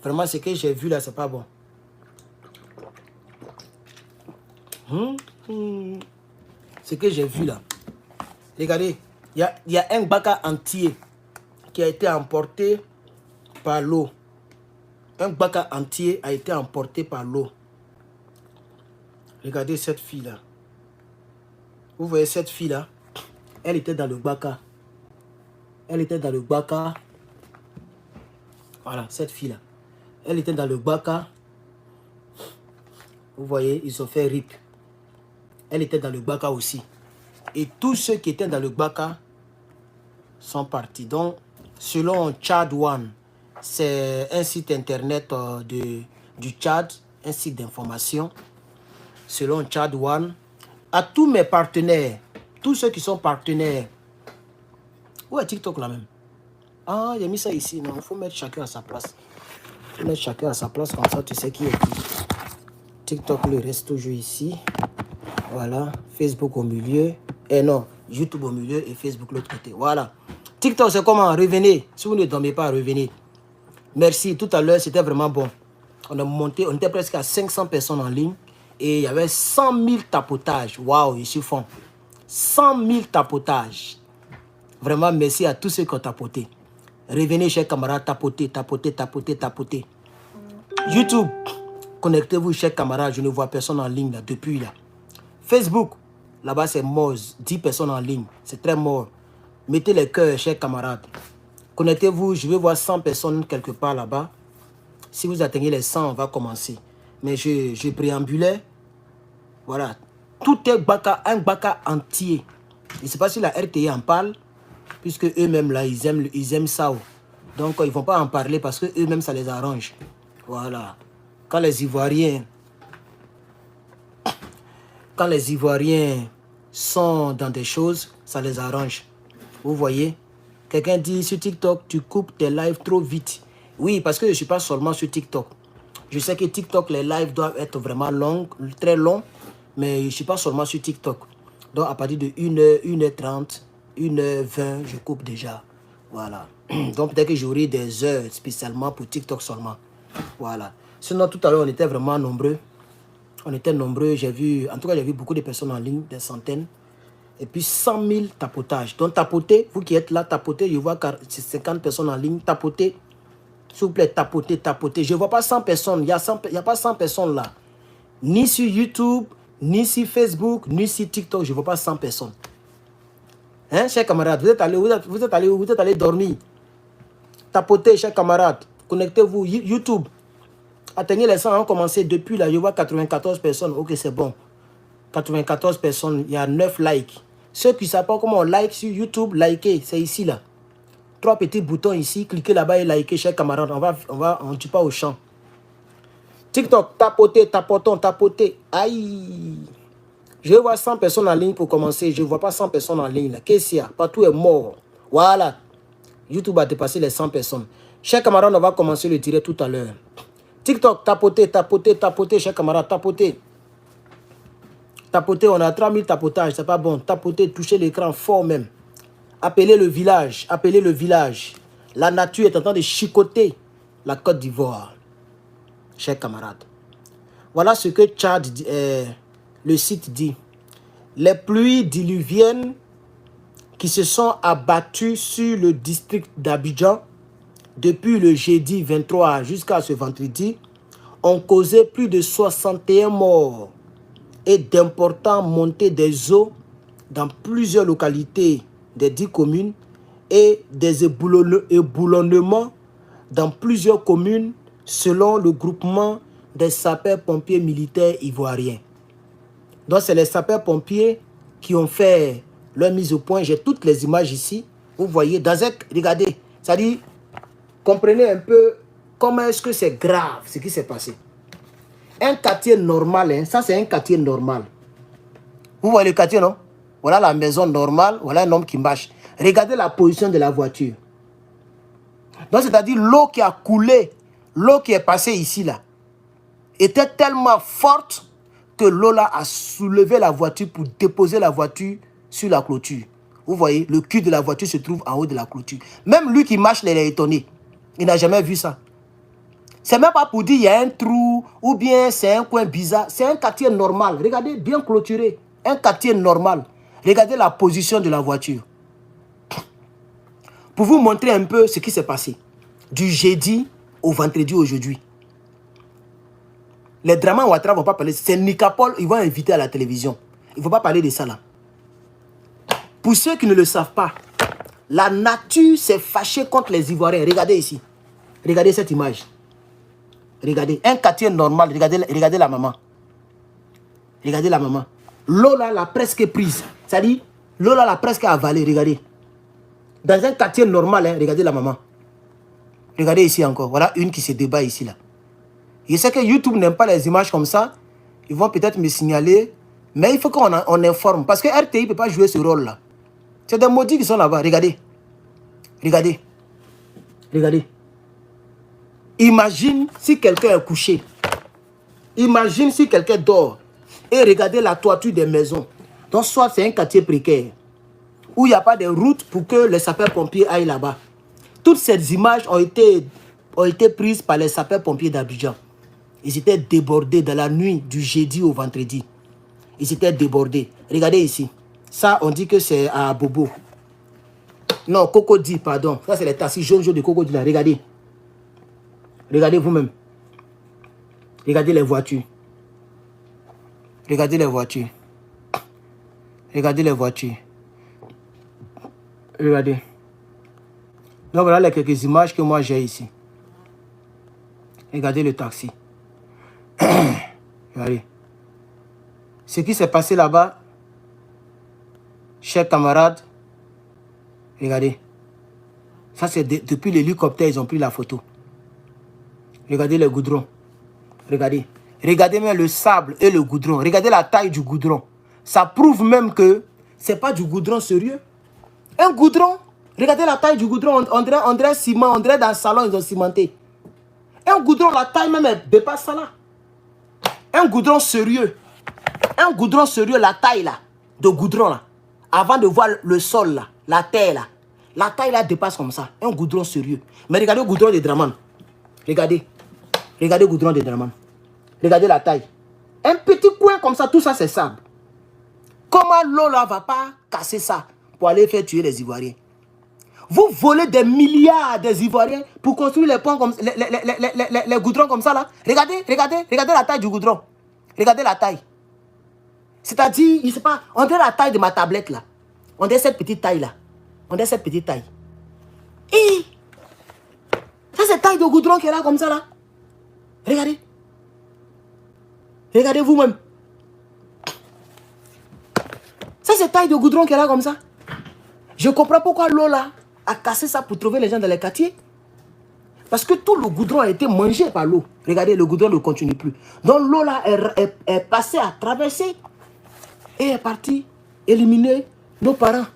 Vraiment, ce que j'ai vu là, c'est pas bon. Ce que j'ai vu là. Regardez, il y a un baka entier qui a été emporté par l'eau. Un baka entier a été emporté par l'eau. Regardez cette fille-là. Vous voyez cette fille-là? Elle était dans le baka. Elle était dans le baka. Voilà, cette fille-là. Elle était dans le baka. Vous voyez, ils ont fait RIP. Elle était dans le baka aussi. Et tous ceux qui étaient dans le baka sont partis. Donc, selon Tchad One, c'est un site internet du Tchad, un site d'information. Selon Tchad One, à tous mes partenaires, tous ceux qui sont partenaires. Où est TikTok là même? Ah, il a mis ça ici. Non, il faut mettre chacun à sa place. Il faut mettre chacun à sa place, comme ça tu sais qui est qui. TikTok le reste toujours ici. Voilà. Facebook au milieu. Et non, YouTube au milieu et Facebook l'autre côté. Voilà. TikTok, c'est comment? Revenez. Si vous ne dormez pas, revenez. Merci. Tout à l'heure, c'était vraiment bon. On a monté, on était presque à 500 personnes en ligne. Et il y avait 100 000 tapotages. Waouh, je suis fond. 100 000 tapotages. Vraiment, merci à tous ceux qui ont tapoté. Revenez, chers camarades, tapotez, tapotez, tapotez, tapotez. YouTube, connectez-vous, chers camarades. Je ne vois personne en ligne là, depuis là. Facebook, là-bas c'est mort. 10 personnes en ligne. C'est très mort. Mettez les cœurs, chers camarades. Connectez-vous, je vais voir 100 personnes quelque part là-bas. Si vous atteignez les 100, on va commencer. Mais je préambulais. Voilà. Tout est baka, un baka entier. Je ne sais pas si la RTI en parle, puisque eux-mêmes là, ils aiment ça. Donc, ils ne vont pas en parler parce que eux-mêmes, ça les arrange. Voilà. Quand les Ivoiriens sont dans des choses, ça les arrange. Vous voyez? Quelqu'un dit sur TikTok, tu coupes tes lives trop vite. Oui, parce que je ne suis pas seulement sur TikTok. Je sais que TikTok, les lives doivent être vraiment longs, très longs, mais je ne suis pas seulement sur TikTok. Donc, à partir de 1h, 1h30, 1h20, je coupe déjà. Voilà. Donc, peut-être que j'aurai des heures spécialement pour TikTok seulement. Voilà. Sinon, tout à l'heure, on était vraiment nombreux. On était nombreux. J'ai vu beaucoup de personnes en ligne, des centaines. Et puis 100 000 tapotages. Donc, tapotez, vous qui êtes là, tapotez. Je vois 50 personnes en ligne, tapotez. S'il vous plaît, tapotez, tapotez. Je ne vois pas 100 personnes. Il n'y a pas 100 personnes là. Ni sur YouTube, ni sur Facebook, ni sur TikTok. Je ne vois pas 100 personnes. Hein, chers camarades, vous êtes allés dormir. Tapotez, chers camarades. Connectez-vous. YouTube. Atteignez les 100, on a commencé depuis là. Je vois 94 personnes. Ok, c'est bon. 94 personnes. Il y a 9 likes. Ceux qui ne savent pas comment on like sur YouTube, likez. C'est ici là. 3 petits boutons ici. Cliquez là-bas et likez, chers camarades. On ne tue pas au champ. TikTok, tapotez, tapotons, tapotez. Aïe. Je vois 100 personnes en ligne pour commencer. Je ne vois pas 100 personnes en ligne. Qu'est-ce qu'il y a? Partout est mort. Voilà. YouTube a dépassé les 100 personnes. Chers camarades, on va commencer le tirer tout à l'heure. TikTok, tapotez, tapotez, tapotez, chers camarades, tapotez. Tapotez, on a 3000 tapotages, c'est pas bon. Tapotez, touchez l'écran fort même. Appelez le village, appelez le village. La nature est en train de chicoter la Côte d'Ivoire. Chers camarades. Voilà ce que Tchad, le site dit. Les pluies diluviennes qui se sont abattues sur le district d'Abidjan depuis le jeudi 23 jusqu'à ce vendredi ont causé plus de 61 morts et d'importantes montées des eaux dans plusieurs localités des 10 communes et des ébouillonnements dans plusieurs communes selon le groupement des sapeurs-pompiers militaires ivoiriens. Donc, c'est les sapeurs-pompiers qui ont fait leur mise au point. J'ai toutes les images ici. Vous voyez, regardez, ça dit, comprenez un peu comment est-ce que c'est grave ce qui s'est passé. Un quartier normal, hein, ça c'est un quartier normal. Vous voyez le quartier, non? Voilà la maison normale, voilà un homme qui marche. Regardez la position de la voiture. Donc, c'est-à-dire l'eau qui a coulé, l'eau qui est passée ici, là, était tellement forte que l'eau là a soulevé la voiture pour déposer la voiture sur la clôture. Vous voyez, le cul de la voiture se trouve en haut de la clôture. Même lui qui marche, il est étonné. Il n'a jamais vu ça. C'est même pas pour dire qu'il y a un trou ou bien c'est un coin bizarre. C'est un quartier normal. Regardez, bien clôturé. Un quartier normal. Regardez la position de la voiture. Pour vous montrer un peu ce qui s'est passé. Du jeudi au vendredi aujourd'hui. Les Draman Ouattara ne vont pas parler. C'est Nicapol, ils vont inviter à la télévision. Ils ne vont pas parler de ça là. Pour ceux qui ne le savent pas, la nature s'est fâchée contre les Ivoiriens. Regardez ici. Regardez cette image. Regardez. Un quartier normal. Regardez la maman. Regardez la maman. L'eau là l'a presque prise. C'est-à-dire, l'eau là l'a presque avalée. Regardez. Dans un quartier normal, hein, regardez la maman. Regardez ici encore. Voilà une qui se débat ici là. Je sais que YouTube n'aime pas les images comme ça. Ils vont peut-être me signaler. Mais il faut qu'on informe. Parce que RTI ne peut pas jouer ce rôle-là. C'est des maudits qui sont là-bas. Regardez. Regardez. Regardez. Imagine si quelqu'un est couché. Imagine si quelqu'un dort. Et regardez la toiture des maisons. Donc soit c'est un quartier précaire. Où il n'y a pas de route pour que les sapeurs-pompiers aillent là-bas. Toutes ces images ont été prises par les sapeurs-pompiers d'Abidjan. Ils étaient débordés dans la nuit du jeudi au vendredi. Ils étaient débordés. Regardez ici. Ça, on dit que c'est à Bobo. Non, Cocody, pardon. Ça, c'est les taxis jaunes de Cocody là. Regardez. Regardez vous-même. Regardez les voitures. Regardez les voitures. Regardez les voitures. Regardez. Donc voilà les quelques images que moi j'ai ici. Regardez le taxi. Regardez. Ce qui s'est passé là-bas, chers camarades, regardez. Ça c'est depuis l'hélicoptère, ils ont pris la photo. Regardez le goudron. Regardez. Regardez même le sable et le goudron. Regardez la taille du goudron. Ça prouve même que ce n'est pas du goudron sérieux. Un goudron, regardez la taille du goudron. On dirait ciment, on dirait dans le salon, ils ont cimenté. Un goudron, la taille même, elle dépasse ça là. Un goudron sérieux. Un goudron sérieux, la taille là, de goudron là. Avant de voir le sol là, la terre là. La taille là dépasse comme ça. Un goudron sérieux. Mais regardez le goudron des Draman. Regardez. Regardez le goudron des Draman. Regardez la taille. Un petit coin comme ça, tout ça c'est sable. Comment l'eau là va pas casser ça pour aller faire tuer les Ivoiriens? Vous volez des milliards des Ivoiriens pour construire les ponts comme les goudrons comme ça là. Regardez, regardez, regardez la taille du goudron. Regardez la taille. C'est-à-dire, il sait pas, on dirait la taille de ma tablette là. On dirait cette petite taille là. On dirait cette petite taille. Et ça c'est taille de goudron qui est là comme ça là. Regardez. Regardez vous-même. Ça c'est taille de goudron qui est là comme ça. Je comprends pourquoi l'eau là a cassé ça pour trouver les gens dans les quartiers. Parce que tout le goudron a été mangé par l'eau. Regardez, le goudron ne continue plus. Donc l'eau là est passée à traverser et est partie éliminer nos parents.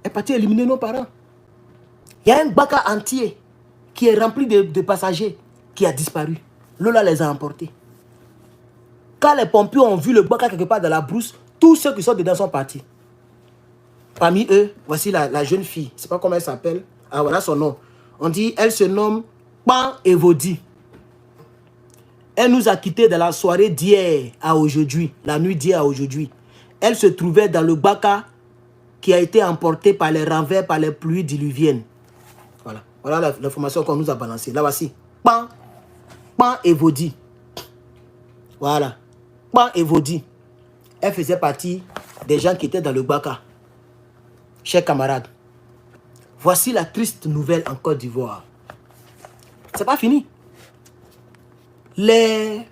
Est partie éliminer nos parents. Il y a un baka entier qui est rempli de passagers qui a disparu. L'eau là les a emportés. Quand les pompiers ont vu le baka quelque part dans la brousse, tous ceux qui sont dedans sont partis. Parmi eux, voici la jeune fille. Je ne sais pas comment elle s'appelle. Ah, voilà son nom. On dit, elle se nomme Pan Evodi. Elle nous a quittés dans la soirée d'hier à aujourd'hui. La nuit d'hier à aujourd'hui. Elle se trouvait dans le baka qui a été emporté par les renvers, par les pluies diluviennes. Voilà. Voilà l'information qu'on nous a balancée. Là, voici. Pan Evodi. Voilà. Pan Evodi. Elle faisait partie des gens qui étaient dans le baka. Chers camarades, voici la triste nouvelle en Côte d'Ivoire. C'est pas fini. Les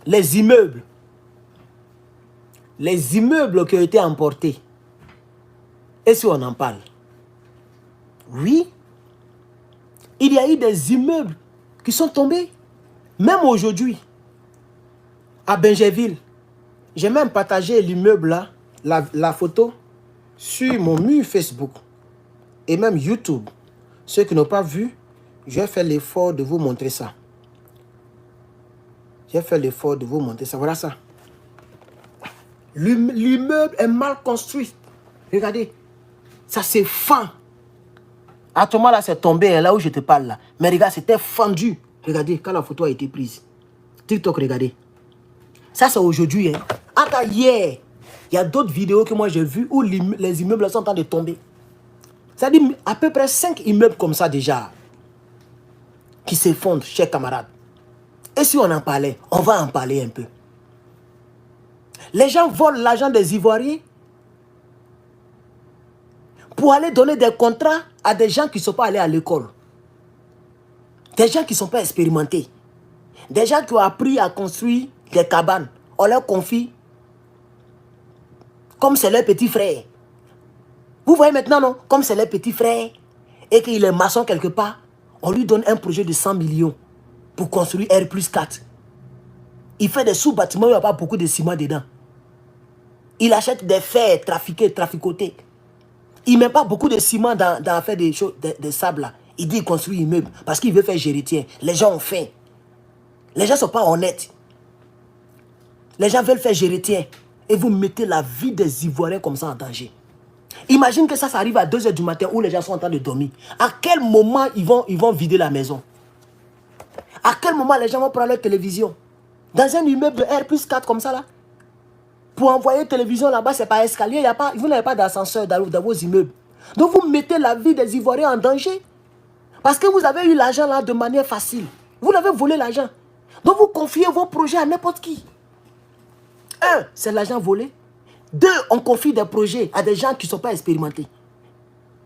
immeubles qui ont été emportés, et si on en parle? Oui, il y a eu des immeubles qui sont tombés. Même aujourd'hui, à Benjerville, j'ai même partagé l'immeuble là, la photo, sur mon mur Facebook et même YouTube. Ceux qui n'ont pas vu, j'ai fait l'effort de vous montrer ça. J'ai fait l'effort de vous montrer ça. Voilà ça. L'immeuble est mal construit. Regardez. Ça c'est fin. Actuellement, là, c'est tombé, hein, là où je te parle, là. Mais regarde, c'était fendu. Regardez, quand la photo a été prise. TikTok, regardez. Ça, c'est aujourd'hui. Hein. Attends, hier, il y a d'autres vidéos que moi j'ai vues où les immeubles sont en train de tomber. C'est-à-dire à peu près 5 immeubles comme ça déjà qui s'effondrent, chers camarades. Et si on en parlait, on va en parler un peu. Les gens volent l'argent des Ivoiriens pour aller donner des contrats à des gens qui ne sont pas allés à l'école. Des gens qui ne sont pas expérimentés. Des gens qui ont appris à construire des cabanes. On leur confie comme c'est leur petit frère. Vous voyez maintenant, non? Comme c'est leur petit frère et qu'il est maçon quelque part, on lui donne un projet de 100 millions pour construire R+4. Il fait des sous-bâtiments où il n'y a pas beaucoup de ciment dedans. Il achète des fers traficotés. Il ne met pas beaucoup de ciment dans faire des choses, des sables là. Il dit qu'il construit un immeuble parce qu'il veut faire géretien. Les gens ont faim. Les gens ne sont pas honnêtes. Les gens veulent faire géretien. Et vous mettez la vie des Ivoiriens comme ça en danger. Imagine que ça arrive à 2 h du matin où les gens sont en train de dormir. À quel moment ils vont vider la maison? À quel moment les gens vont prendre leur télévision? Dans un immeuble de R+4 comme ça là? Pour envoyer télévision là-bas, c'est pas escalier. Vous n'avez pas d'ascenseur dans vos immeubles. Donc vous mettez la vie des Ivoiriens en danger. Parce que vous avez eu l'argent là de manière facile. Vous l'avez volé l'argent. Donc vous confiez vos projets à n'importe qui. 1, c'est l'argent volé. 2, on confie des projets à des gens qui ne sont pas expérimentés.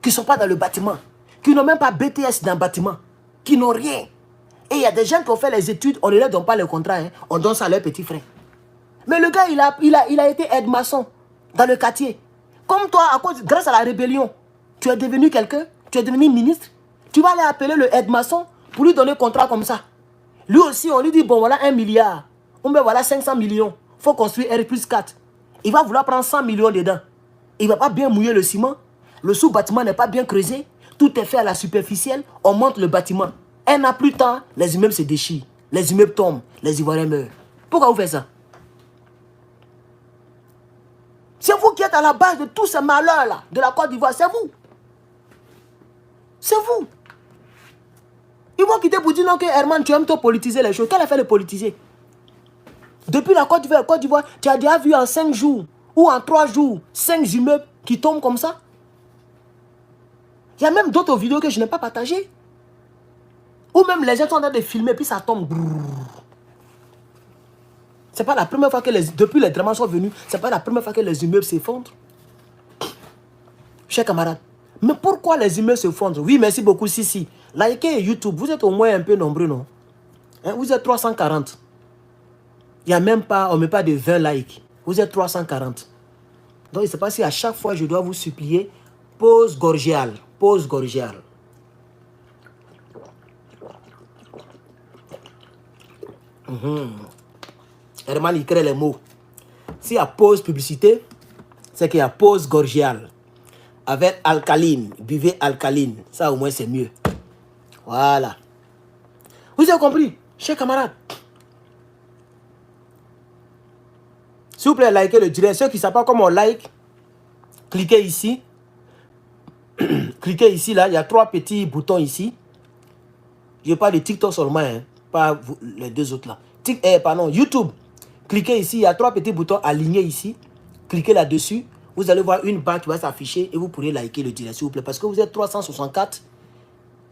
Qui ne sont pas dans le bâtiment. Qui n'ont même pas BTS dans le bâtiment. Qui n'ont rien. Et il y a des gens qui ont fait les études, on ne leur donne pas le contrat. Hein, on donne ça à leurs petits frères. Mais le gars, il a été aide-maçon dans le quartier. Comme toi, grâce à la rébellion, tu es devenu quelqu'un, tu es devenu ministre. Tu vas aller appeler le aide-maçon pour lui donner un contrat comme ça. Lui aussi, on lui dit, bon, voilà 1 milliard. On met voilà 500 millions. Il faut construire R+4. Il va vouloir prendre 100 millions dedans. Il ne va pas bien mouiller le ciment. Le sous-bâtiment n'est pas bien creusé. Tout est fait à la superficielle. On monte le bâtiment. 1 an plus tard, les immeubles se déchirent. Les immeubles tombent. Les Ivoiriens meurent. Pourquoi vous faites ça? C'est vous qui êtes à la base de tous ces malheurs-là, de la Côte d'Ivoire. C'est vous. C'est vous. Ils vont quitter pour dire non que Herman, tu aimes trop politiser les choses. Quel effet de politiser? Depuis la Côte d'Ivoire, tu as déjà vu en 5 jours ou en 3 jours 5 immeubles qui tombent comme ça. Il y a même d'autres vidéos que je n'ai pas partagées. Ou même les gens sont en train de filmer puis ça tombe. C'est pas la première fois que depuis les dramas sont venus, c'est pas la première fois que les immeubles s'effondrent. Chers camarades, mais pourquoi les immeubles s'effondrent? Oui, merci beaucoup, si. Likez YouTube, vous êtes au moins un peu nombreux, non? Hein, vous êtes 340. Il n'y a même pas, on ne met pas de 20 likes. Vous êtes 340. Donc, je ne sais pas si à chaque fois, je dois vous supplier, pause gorgiale. Pause gorgiale. Herman, il crée les mots. S'il y a pause publicité, c'est qu'il y a pause gorgiale. Avec alcaline. Buvez alcaline. Ça, au moins, c'est mieux. Voilà. Vous avez compris, chers camarades? S'il vous plaît, likez le direct. Ceux qui ne savent pas comment on like, cliquez ici. Cliquez ici, là. Il y a 3 petits boutons ici. Je parle de TikTok seulement, hein, pas les 2 autres là. Pardon, YouTube. Cliquez ici, il y a 3 petits boutons alignés ici. Cliquez là-dessus. Vous allez voir une barre qui va s'afficher et vous pourrez liker le direct, s'il vous plaît. Parce que vous êtes 364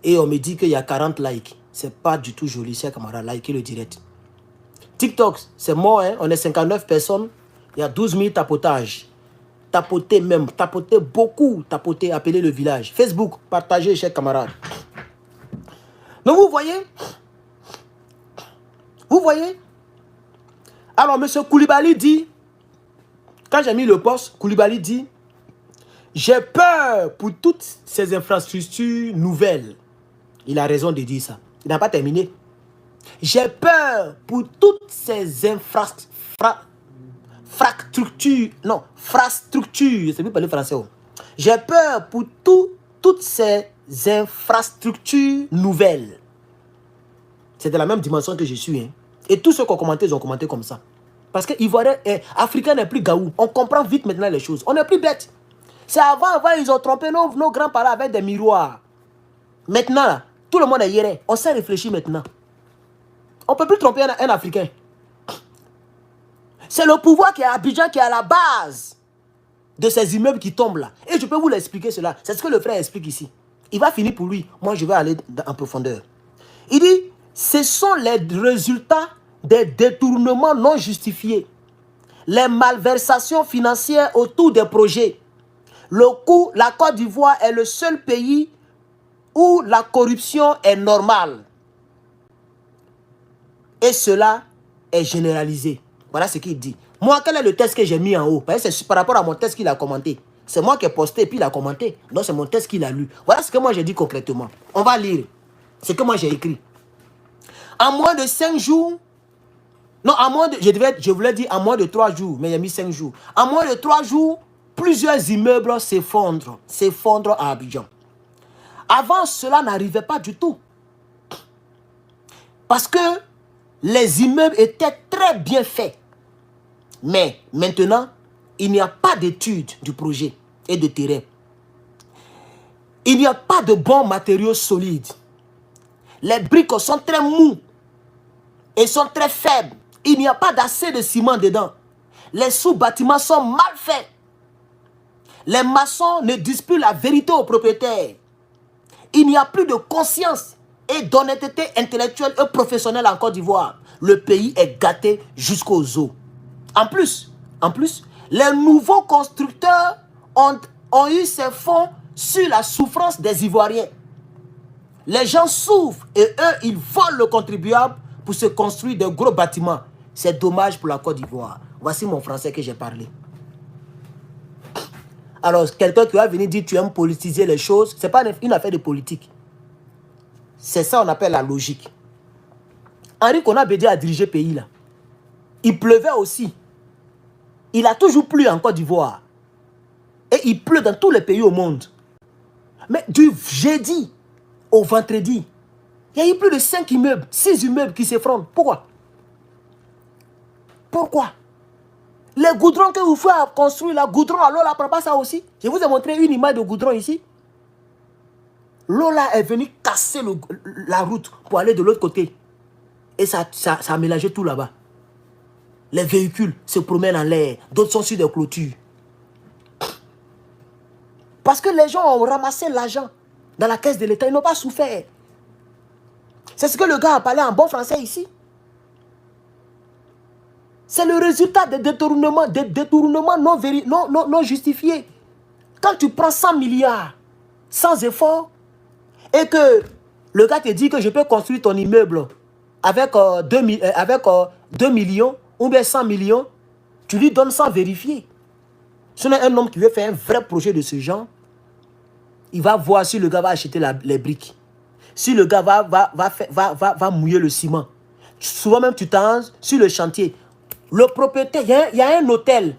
et on me dit qu'il y a 40 likes. C'est pas du tout joli, chers camarades. Likez le direct. TikTok, c'est mort, hein. On est 59 personnes. Il y a 12 000 tapotages. Tapotez même. Tapotez beaucoup. Tapotez, appelez le village. Facebook, partagez, chers camarades. Donc, vous voyez? Vous voyez? Alors, M. Koulibaly dit, quand j'ai mis le poste, Koulibaly dit, j'ai peur pour toutes ces infrastructures nouvelles. Il a raison de dire ça. Il n'a pas terminé. J'ai peur pour toutes ces infrastructures. Non, infrastructures. Je ne sais plus parler français. J'ai peur pour toutes ces infrastructures nouvelles. C'est de la même dimension que je suis. Hein. Et tous ceux qui ont commenté, ils ont commenté comme ça. Parce que Ivoirien, Africain n'est plus gaou. On comprend vite maintenant les choses. On n'est plus bête. C'est avant, ils ont trompé nos grands-parents avec des miroirs. Maintenant, là, tout le monde est hier. On sait réfléchir maintenant. On ne peut plus tromper un Africain. C'est le pouvoir qui est à Abidjan, qui est à la base de ces immeubles qui tombent là. Et je peux vous l'expliquer cela. C'est ce que le frère explique ici. Il va finir pour lui. Moi, je vais aller en profondeur. Il dit, ce sont les résultats des détournements non justifiés. Les malversations financières autour des projets. La Côte d'Ivoire est le seul pays où la corruption est normale. Et cela est généralisé. Voilà ce qu'il dit. Moi, quel est le texte que j'ai mis en haut? C'est par rapport à mon texte qu'il a commenté. C'est moi qui ai posté et puis il a commenté. Donc c'est mon texte qu'il a lu. Voilà ce que moi j'ai dit concrètement. On va lire ce que moi j'ai écrit. En moins de 5 jours, non, je voulais dire en moins de 3 jours, mais il a mis 5 jours. En moins de 3 jours, plusieurs immeubles s'effondrent à Abidjan. Avant, cela n'arrivait pas du tout. Parce que les immeubles étaient très bien faits. Mais maintenant, il n'y a pas d'étude du projet et de terrain. Il n'y a pas de bons matériaux solides. Les briques sont très mous et sont très faibles. Il n'y a pas d'assez de ciment dedans. Les sous-bâtiments sont mal faits. Les maçons ne disent plus la vérité aux propriétaires. Il n'y a plus de conscience et d'honnêteté intellectuelle et professionnelle en Côte d'Ivoire. Le pays est gâté jusqu'aux os. En plus, les nouveaux constructeurs ont eu ces fonds sur la souffrance des Ivoiriens. Les gens souffrent et eux, ils volent le contribuable pour se construire de gros bâtiments. C'est dommage pour la Côte d'Ivoire. Voici mon français que j'ai parlé. Alors, quelqu'un qui va venir dire tu aimes politiser les choses, ce n'est pas une affaire de politique. C'est ça qu'on appelle la logique. Henri Konan Bédié a dirigé le pays là. Il pleuvait aussi. Il a toujours plu en Côte d'Ivoire. Et il pleut dans tous les pays au monde. Mais du jeudi au vendredi, il y a eu plus de 5 immeubles, 6 immeubles qui s'effondrent. Pourquoi? Pourquoi? Les goudrons que vous faites construire, la goudron, alors là, prend pas ça aussi. Je vous ai montré une image de goudron ici. Lola est venue casser la route pour aller de l'autre côté. Et ça a mélangé tout là-bas. Les véhicules se promènent en l'air. D'autres sont sur des clôtures. Parce que les gens ont ramassé l'argent dans la caisse de l'État. Ils n'ont pas souffert. C'est ce que le gars a parlé en bon français ici. C'est le résultat des détournements non justifiés. Quand tu prends 100 milliards sans effort et que le gars te dit que je peux construire ton immeuble avec 2 millions ou bien 100 millions, tu lui donnes sans vérifier. Si on a un homme qui veut faire un vrai projet de ce genre, il va voir si le gars va acheter les briques. Si le gars va mouiller le ciment. Souvent même tu t'engages sur le chantier. Le propriétaire, il y a un hôtel.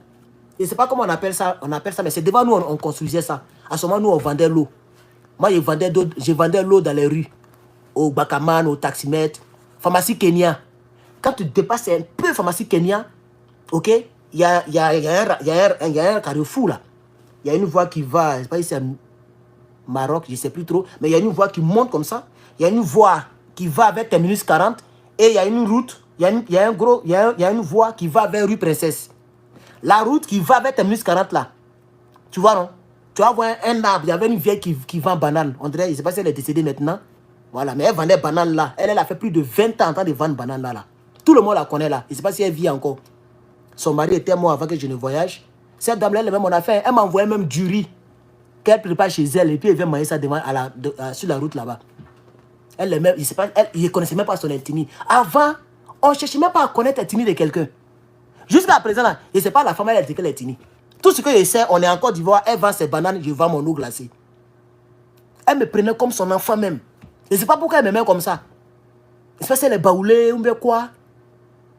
Je ne sais pas comment on appelle ça, mais c'est devant nous on construisait ça. À ce moment, nous on vendait l'eau. Moi, je vendais l'eau dans les rues. Au Bakaman, au taximètre. Pharmacie Kenya. Quand tu dépasses un peu pharmacie Kenya, ok, il y a un carrefour là. Il y a une voie qui va, je ne sais pas si c'est Maroc, je ne sais plus trop, mais il y a une voie qui monte comme ça. Il y a une voie qui va vers Terminus 40 et il y a une route, il y a une voie qui va vers rue Princesse. La route qui va vers Terminus 40 là, tu vois non? Tu vas voir un arbre, il y avait une vieille qui vend banane. On dirait, je ne sais pas si elle est décédée maintenant. Voilà, mais elle vendait banane là. Elle a fait plus de 20 ans en train de vendre banane là. Tout le monde la connaît là. Je ne sais pas si elle vit encore. Son mari était mort avant que je ne voyage. Cette dame là, elle même on a fait. Elle m'a envoyé même du riz qu'elle prépare chez elle et puis elle vient manger ça devant, sur la route là-bas. Elle ne connaissait même pas son ethnie. Avant, on ne cherchait même pas à connaître l'ethnie de quelqu'un. Jusqu'à présent, là, je ne sais pas la femme, elle était quelle ethnie. Tout ce que je sais, on est en Côte d'Ivoire, elle vend ses bananes, je vends mon eau glacée. Elle me prenait comme son enfant même. Je ne sais pas pourquoi elle m'aimait comme ça. Je ne sais pas si elle est baoulée ou bien quoi.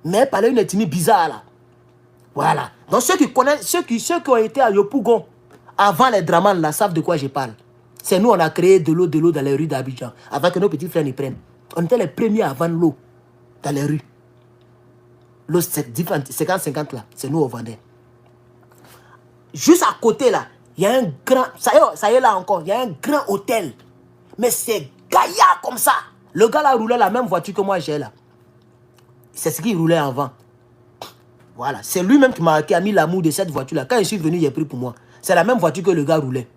Mais elle parlait une ethnie bizarre là. Voilà. Donc ceux qui connaissent, ceux qui ont été à Yopougon, avant les Draman là, savent de quoi je parle. C'est nous, on a créé de l'eau dans les rues d'Abidjan, avant que nos petits frères n'y prennent. On était les premiers à vendre l'eau dans les rues. L'eau 50-50 là, c'est nous on vendait. Juste à côté là, il y a un grand, ça y est là encore, il y a un grand hôtel. Mais c'est gaillard comme ça. Le gars là roulait la même voiture que moi j'ai là. C'est ce qu'il roulait avant. Voilà, c'est lui-même qui a mis l'amour de cette voiture là. Quand je suis venu, il a pris pour moi. C'est la même voiture que le gars roulait.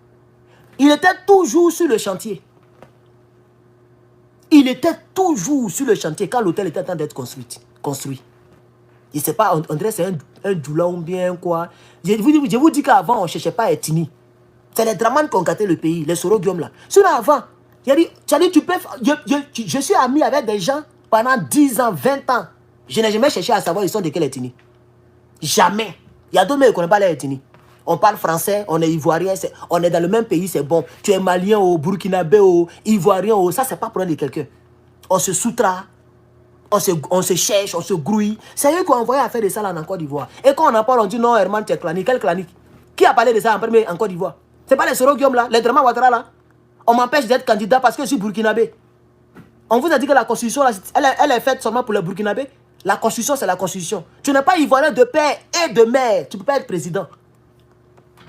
Il était toujours sur le chantier. Il était toujours sur le chantier quand l'hôtel était en train d'être construit. Je ne sais pas, on dirait c'est un doula ou bien quoi. Je vous dis qu'avant, on ne cherchait pas à Etini. C'est les Dramane qui ont gâté le pays, les Soroguium là. Sinon avant, je suis ami avec des gens pendant 10 ans, 20 ans. Je n'ai jamais cherché à savoir ils sont de quelle ethnie. Jamais. Il y a d'autres mais ils ne connaissent pas les ethnies. On parle français, on est ivoirien, on est dans le même pays, c'est bon. Tu es malien, au burkinabé, au ivoirien, ça c'est pas pour de quelqu'un. On se soutra, on se cherche, on se grouille. C'est eux qui ont envoyé à faire de ça là en Côte d'Ivoire. Et quand on en parle, on dit non, Herman, tu es clanique. Quel clanique? Qui a parlé de ça en Côte d'Ivoire? C'est pas les Soroguium là, les Dramane Ouattara là. On m'empêche d'être candidat parce que je suis burkinabé. On vous a dit que la constitution, là, elle est faite seulement pour les burkinabés. La constitution, c'est la constitution. Tu n'es pas ivoirien de père et de mère. Tu ne peux pas être président.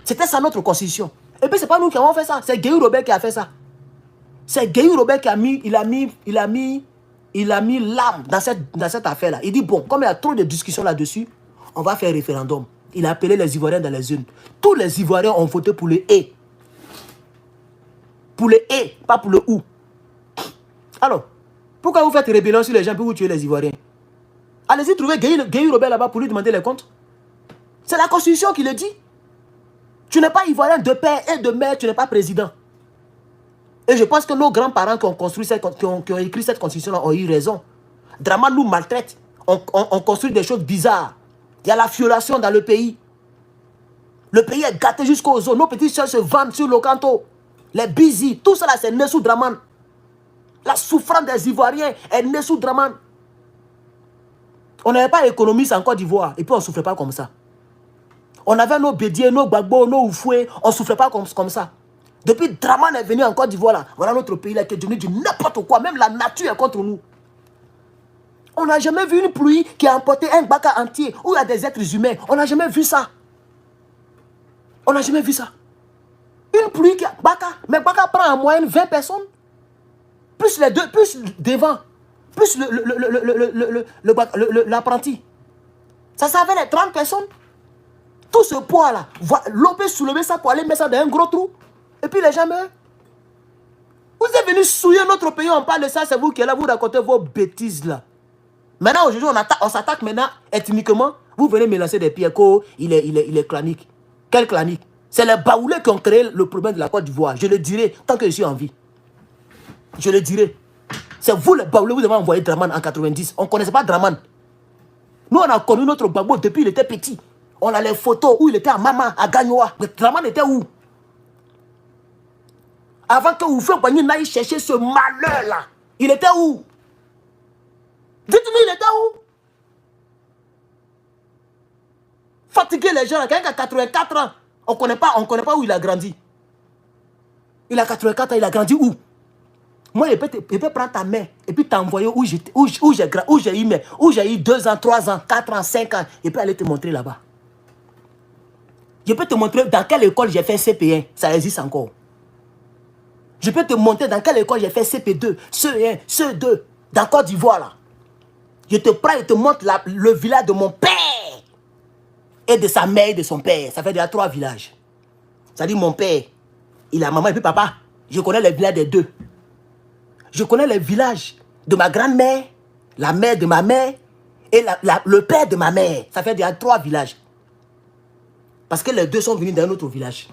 C'était ça notre constitution. Et puis, ce n'est pas nous qui avons fait ça. C'est Guéhou Robert qui a fait ça. C'est Guéhou Robert qui a mis l'âme dans cette affaire-là. Il dit, bon, comme il y a trop de discussions là-dessus, on va faire un référendum. Il a appelé les Ivoiriens dans les urnes. Tous les Ivoiriens ont voté pour le « et ». Pour le « et », pas pour le « ou ». Alors, pourquoi vous faites rébellion sur les gens pour vous tuer les Ivoiriens? Allez-y trouver Guéhou Robert là-bas pour lui demander les comptes. C'est la constitution qui le dit. Tu n'es pas ivoirien de père et de mère, tu n'es pas président. Et je pense que nos grands-parents qui ont écrit cette constitution-là ont eu raison. Dramane nous maltraite. On construit des choses bizarres. Il y a la violation dans le pays. Le pays est gâté jusqu'aux os. Nos petits soeurs se vendent sur le canto. Les busy, tout ça là, c'est né sous Dramane. La souffrance des Ivoiriens est née sous Dramane. On n'avait pas économiste en Côte d'Ivoire et puis on ne souffrait pas comme ça. On avait nos Bédiers, nos Gbagbo, nos Oufoué, on ne souffrait pas comme ça. Depuis Dramane est venu en Côte d'Ivoire, là, voilà notre pays là qui est devenu du n'importe quoi. Même la nature est contre nous. On n'a jamais vu une pluie qui a emporté un Gbaka entier où il y a des êtres humains. On n'a jamais vu ça. On n'a jamais vu ça. Une pluie qui a Gbaka. Mais Gbaka prend en moyenne 20 personnes. Plus les deux, plus devant. Plus l'apprenti. Ça savait les 30 personnes. Tout ce poids-là, l'on peut soulever ça pour aller mettre ça dans un gros trou. Et puis les gens meurent. Vous êtes venus souiller notre pays, on parle de ça, c'est vous qui êtes là, vous racontez vos bêtises là. Maintenant, aujourd'hui, on s'attaque maintenant ethniquement. Vous venez me lancer des pierres, il est clanique. Quel clanique? C'est les Baoulés qui ont créé le problème de la Côte d'Ivoire. Je le dirai tant que je suis en vie. Je le dirai. C'est vous les Baoulés, vous avez envoyé Dramane en 90. On ne connaissait pas Dramane. Nous, on a connu notre Gbagbo depuis il était petit. On a les photos où il était à Mama, à Gagnoa. Mais Dramane était où? Avant que Oufé Boigny n'aille chercher ce malheur-là, il était où? Dites-moi, il était où? Fatiguer les gens, quelqu'un qui a 84 ans, on ne connaît pas où il a grandi. Il a 84 ans, il a grandi où? Moi, il peut prendre ta main et puis t'envoyer où j'ai eu 2 ans, 3 ans, 4 ans, 5 ans. Il peut aller te montrer là-bas. Je peux te montrer dans quelle école j'ai fait CP1. Ça existe encore. Je peux te montrer dans quelle école j'ai fait CP2, CE1, CE2, dans Côte d'Ivoire là. Je te prends et te montre le village de mon père. Et de sa mère et de son père. Ça fait déjà 3 villages. Ça dit mon père, il a maman et puis papa. Je connais les villages des 2. Je connais les villages de ma grand-mère, la mère de ma mère et le père de ma mère. Ça fait déjà 3 villages. Parce que les 2 sont venus d'un autre village.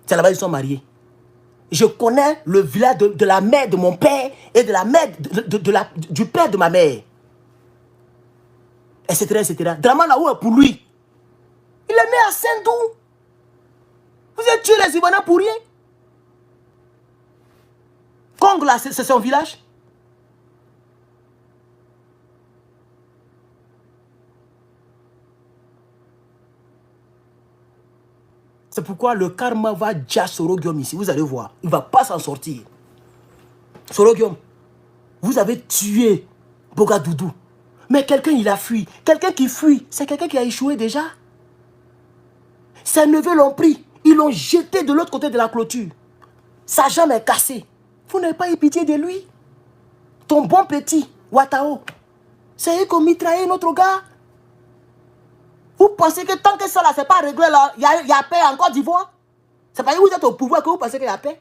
C'est là-bas ils sont mariés. Je connais le village de la mère de mon père et de la mère du père de ma mère. Etc. etc. Dramane là où est pour lui? Il est né à Saint-Dou. Vous avez tué les Ivoiriens pour rien. Kong là, c'est son village. C'est pourquoi le karma va déjà Soroguium ici. Vous allez voir. Il ne va pas s'en sortir. Soroguium, vous avez tué Bogadoudou. Mais quelqu'un, il a fui. Quelqu'un qui fuit, c'est quelqu'un qui a échoué déjà. Ses neveux l'ont pris. Ils l'ont jeté de l'autre côté de la clôture. Sa jambe est cassée. Vous n'avez pas eu pitié de lui. Ton bon petit, Ouattara, c'est eux qui ont mitraillé notre gars. Vous pensez que tant que ça là, c'est pas réglé là, il y a paix en Côte d'Ivoire? C'est parce que vous êtes au pouvoir que vous pensez qu'il y a paix?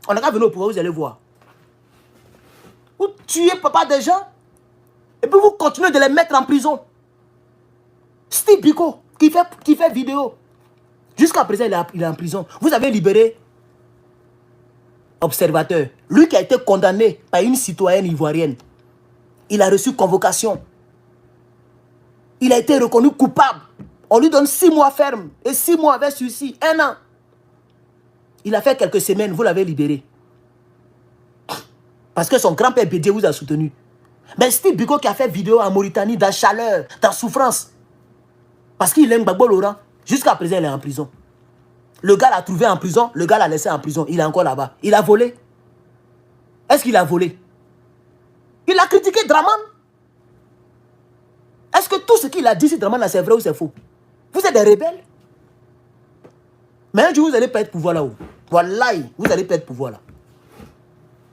On n'a qu'à venir au pouvoir, vous allez voir. Vous tuez papa des gens, et puis vous continuez de les mettre en prison. Steve Biko, qui fait vidéo, jusqu'à présent, il est en prison. Vous avez libéré Observateur. Lui qui a été condamné par une citoyenne ivoirienne. Il a reçu convocation. Il a été reconnu coupable. On lui donne 6 mois ferme et 6 mois avec sursis. 1 an. Il a fait quelques semaines, vous l'avez libéré. Parce que son grand-père Bédié vous a soutenu. Mais Steve Biko qui a fait vidéo en Mauritanie, dans chaleur, dans souffrance. Parce qu'il aime Gbagbo Laurent. Jusqu'à présent, il est en prison. Le gars l'a trouvé en prison, le gars l'a laissé en prison. Il est encore là-bas. Il a volé. Est-ce qu'il a volé? Il a critiqué Draman. Est-ce que tout ce qu'il a dit sur Draman, c'est vrai ou c'est faux? Vous êtes des rebelles. Mais un jour, vous allez perdre pouvoir là-haut. Wallahi, vous allez perdre pouvoir là.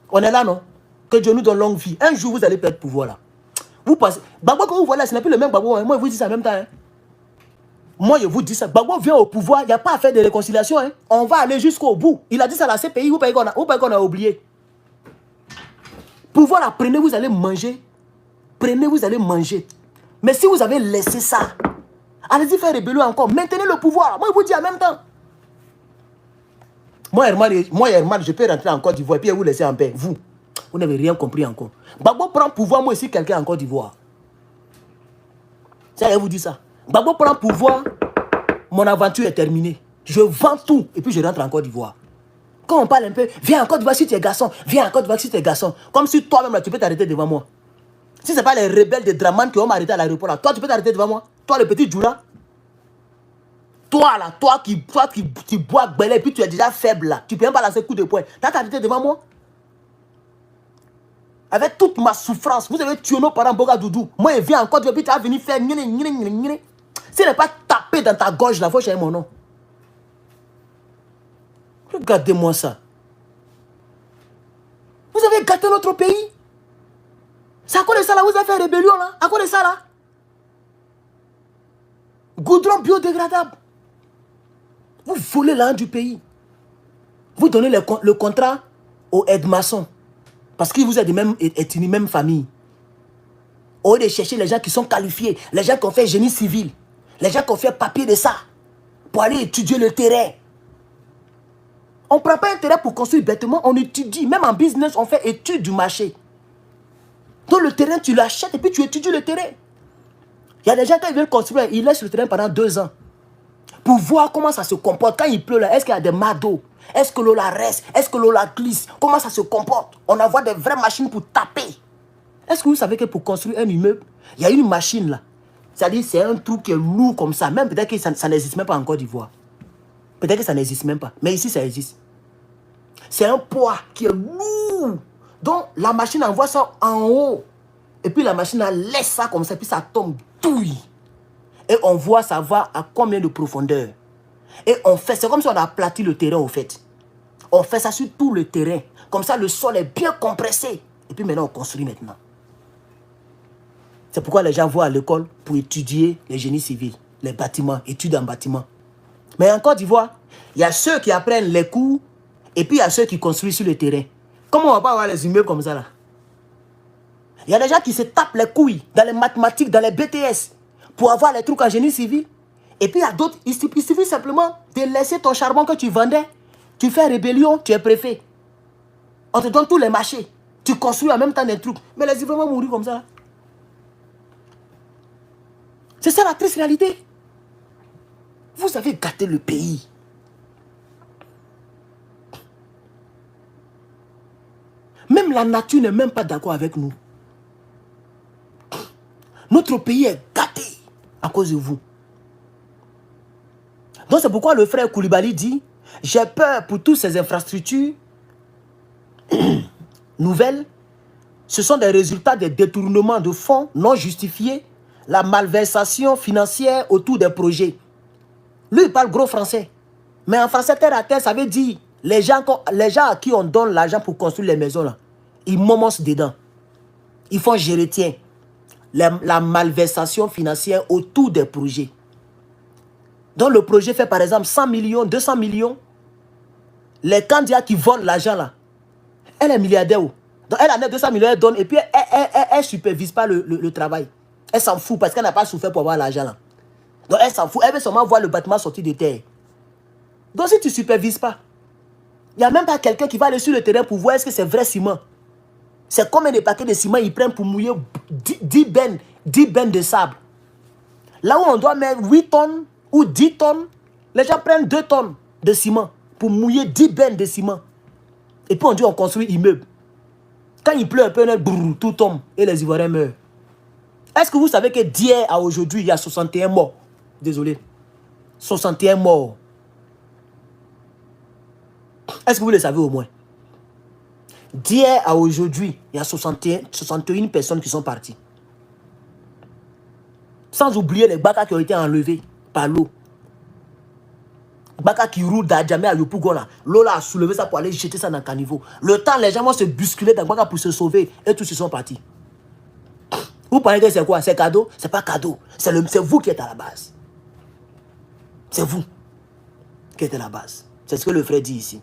On est là, non? Que Dieu nous donne longue vie. Un jour, vous allez perdre pouvoir là. Vous pensez... Gbagbo, quand vous voyez là, ce n'est plus le même Gbagbo. Hein. Moi, je vous dis ça en même temps. Hein. Moi, je vous dis ça. Gbagbo vient au pouvoir, il n'y a pas à faire de réconciliation. Hein. On va aller jusqu'au bout. Il a dit ça à la CPI, vous payez qu'on a oublié. Pouvoir là, prenez, vous allez manger. Prenez, vous allez manger. Mais si vous avez laissé ça, allez-y faire rébellion encore. Maintenez le pouvoir. Moi, je vous dis en même temps. Moi, Herman, je peux rentrer en Côte d'Ivoire et puis vous laisser en paix. Vous n'avez rien compris encore. Gbagbo prend pouvoir, moi aussi, quelqu'un en Côte d'Ivoire. Ça, je vous dis ça. Gbagbo prend pouvoir, mon aventure est terminée. Je vends tout et puis je rentre en Côte d'Ivoire. Quand on parle un peu, viens en Côte d'Ivoire si tu es garçon. Viens en Côte d'Ivoire si tu es garçon. Comme si toi-même, tu peux t'arrêter devant moi. Si ce n'est pas les rebelles de Draman qui vont m'arrêter à l'aéroport, là, toi, tu peux t'arrêter devant moi. Toi, le petit Djoula. Toi, là, toi qui bois belé et puis tu es déjà faible, là. Tu peux même pas lancer coup de poing. Tu as t'arrêté devant moi. Avec toute ma souffrance, vous avez tué nos parents Bogadoudou. Moi, je viens en Côte d'Ivoire, puis tu vas venir faire... Si ce n'est pas taper dans ta gorge, là, il faut changer mon nom. Regardez-moi ça. Vous avez gâté notre pays. C'est à cause de ça, là, vous avez fait rébellion, là. À cause de ça, là. Goudron biodégradable. Vous volez l'argent du pays. Vous donnez le contrat aux aides-maçons. Parce qu'ils vous êtes de même ethnie, même famille. Au lieu de chercher les gens qui sont qualifiés, les gens qui ont fait génie civil, les gens qui ont fait papier de ça, pour aller étudier le terrain. On ne prend pas un terrain pour construire bêtement, on étudie. Même en business, on fait étude du marché. Donc le terrain, tu l'achètes et puis tu étudies le terrain. Il y a des gens qui veulent construire, ils laissent le terrain pendant 2 ans. Pour voir comment ça se comporte. Quand il pleut là, est-ce qu'il y a des mados? Est-ce que l'eau la reste? Est-ce que l'eau la glisse? Comment ça se comporte? On envoie des vraies machines pour taper. Est-ce que vous savez que pour construire un immeuble, il y a une machine là. C'est-à-dire c'est un truc qui est lourd comme ça. Même peut-être que ça n'existe même pas en Côte d'Ivoire. Peut-être que ça n'existe même pas. Mais ici, ça existe. C'est un poids qui est lourd. Donc la machine envoie ça en haut. Et puis la machine elle laisse ça comme ça. Puis ça tombe douille. Et on voit ça va à combien de profondeur. Et on fait, c'est comme si on a aplati le terrain au fait. On fait ça sur tout le terrain. Comme ça le sol est bien compressé. Et puis maintenant on construit maintenant. C'est pourquoi les gens vont à l'école pour étudier les génies civils, les bâtiments, études en bâtiment. Mais en Côte d'Ivoire, il y a ceux qui apprennent les cours et puis il y a ceux qui construisent sur le terrain. Comment on va pas avoir les immeubles comme ça là? Il y a des gens qui se tapent les couilles dans les mathématiques, dans les BTS pour avoir les trucs en génie civil. Et puis il y a d'autres, il suffit simplement de laisser ton charbon que tu vendais. Tu fais rébellion, tu es préfet. On te donne tous les marchés. Tu construis en même temps des trucs. Mais les Ivoiriens vont mourir comme ça là. C'est ça la triste réalité. Vous avez gâté le pays. Même la nature n'est même pas d'accord avec nous. Notre pays est gâté à cause de vous. Donc c'est pourquoi le frère Koulibaly dit, j'ai peur pour toutes ces infrastructures nouvelles. Ce sont des résultats des détournements de fonds non justifiés, la malversation financière autour des projets. Lui, il parle gros français. Mais en français terre à terre, ça veut dire les gens à qui on donne l'argent pour construire les maisons, là, ils momossent dedans. Ils font gérer, tiens, la malversation financière autour des projets. Donc le projet fait par exemple 100 millions, 200 millions. Les candidats qui volent l'argent là, elle est milliardaire. Donc elle en a 200 millions, elle donne et puis elle ne supervise pas le travail. Elle s'en fout parce qu'elle n'a pas souffert pour avoir l'argent là. Donc elle s'en fout, elle veut seulement voir le bâtiment sortir de terre. Donc si tu ne supervises pas, il n'y a même pas quelqu'un qui va aller sur le terrain pour voir est-ce que c'est vrai ciment. C'est combien de paquets de ciment ils prennent pour mouiller 10 bennes de sable. Là où on doit mettre 8 tonnes ou 10 tonnes, les gens prennent 2 tonnes de ciment pour mouiller 10 bennes de ciment. Et puis on dit on construit immeuble. Quand il pleut un peu, tout tombe et les Ivoiriens meurent. Est-ce que vous savez que d'hier à aujourd'hui, il y a 61 morts? Désolé. 61 morts. Est-ce que vous le savez au moins? D'hier à aujourd'hui, il y a 61 personnes qui sont parties. Sans oublier les bakas qui ont été enlevés par l'eau. Baka qui roule d'Adjamé à Yopougola. L'eau a soulevé ça pour aller jeter ça dans le caniveau. Le temps, les gens vont se bousculer dans Baka pour se sauver et tous ils sont partis. Vous pensez que c'est quoi? C'est cadeau? C'est pas cadeau. C'est vous qui êtes à la base. C'est vous qui êtes à la base. C'est ce que le frère dit ici.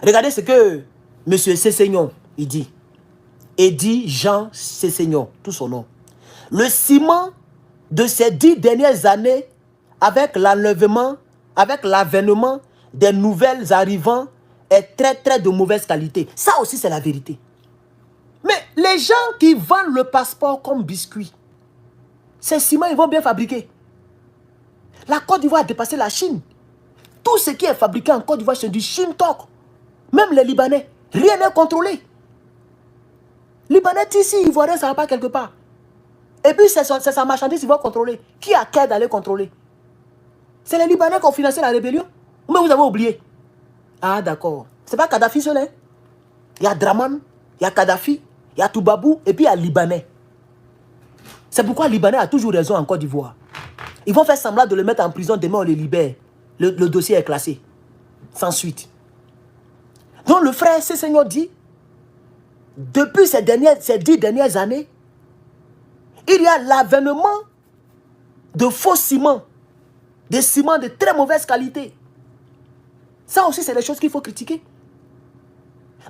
Regardez ce que M. Cessignon, il dit. Eddy Jean Cessignon, tout son nom. Le ciment de ces 10 dernières années, avec l'enlèvement, avec l'avènement des nouvelles arrivants, est très de mauvaise qualité. Ça aussi, c'est la vérité. Mais les gens qui vendent le passeport comme biscuit, ces ciments, ils vont bien fabriquer. La Côte d'Ivoire a dépassé la Chine. Tout ce qui est fabriqué en Côte d'Ivoire, c'est du Chine Talk. Même les Libanais, rien n'est contrôlé. Libanais, ici, Ivoirien, ça ne va pas quelque part. Et puis, c'est sa marchandise, ils vont contrôler. Qui a qu'à d'aller contrôler? C'est les Libanais qui ont financé la rébellion? Mais vous avez oublié. Ah, d'accord. C'est pas Kadhafi seul, hein? Il y a Draman, il y a Kadhafi, il y a Toubabou, et puis il y a Libanais. C'est pourquoi Libanais a toujours raison en Côte d'Ivoire. Ils vont faire semblant de le mettre en prison, demain on le libère. Le dossier est classé. Sans suite. Donc le frère Cessignon dit, depuis ces 10 dernières années, il y a l'avènement de faux ciments, des ciments de très mauvaise qualité. Ça aussi, c'est des choses qu'il faut critiquer.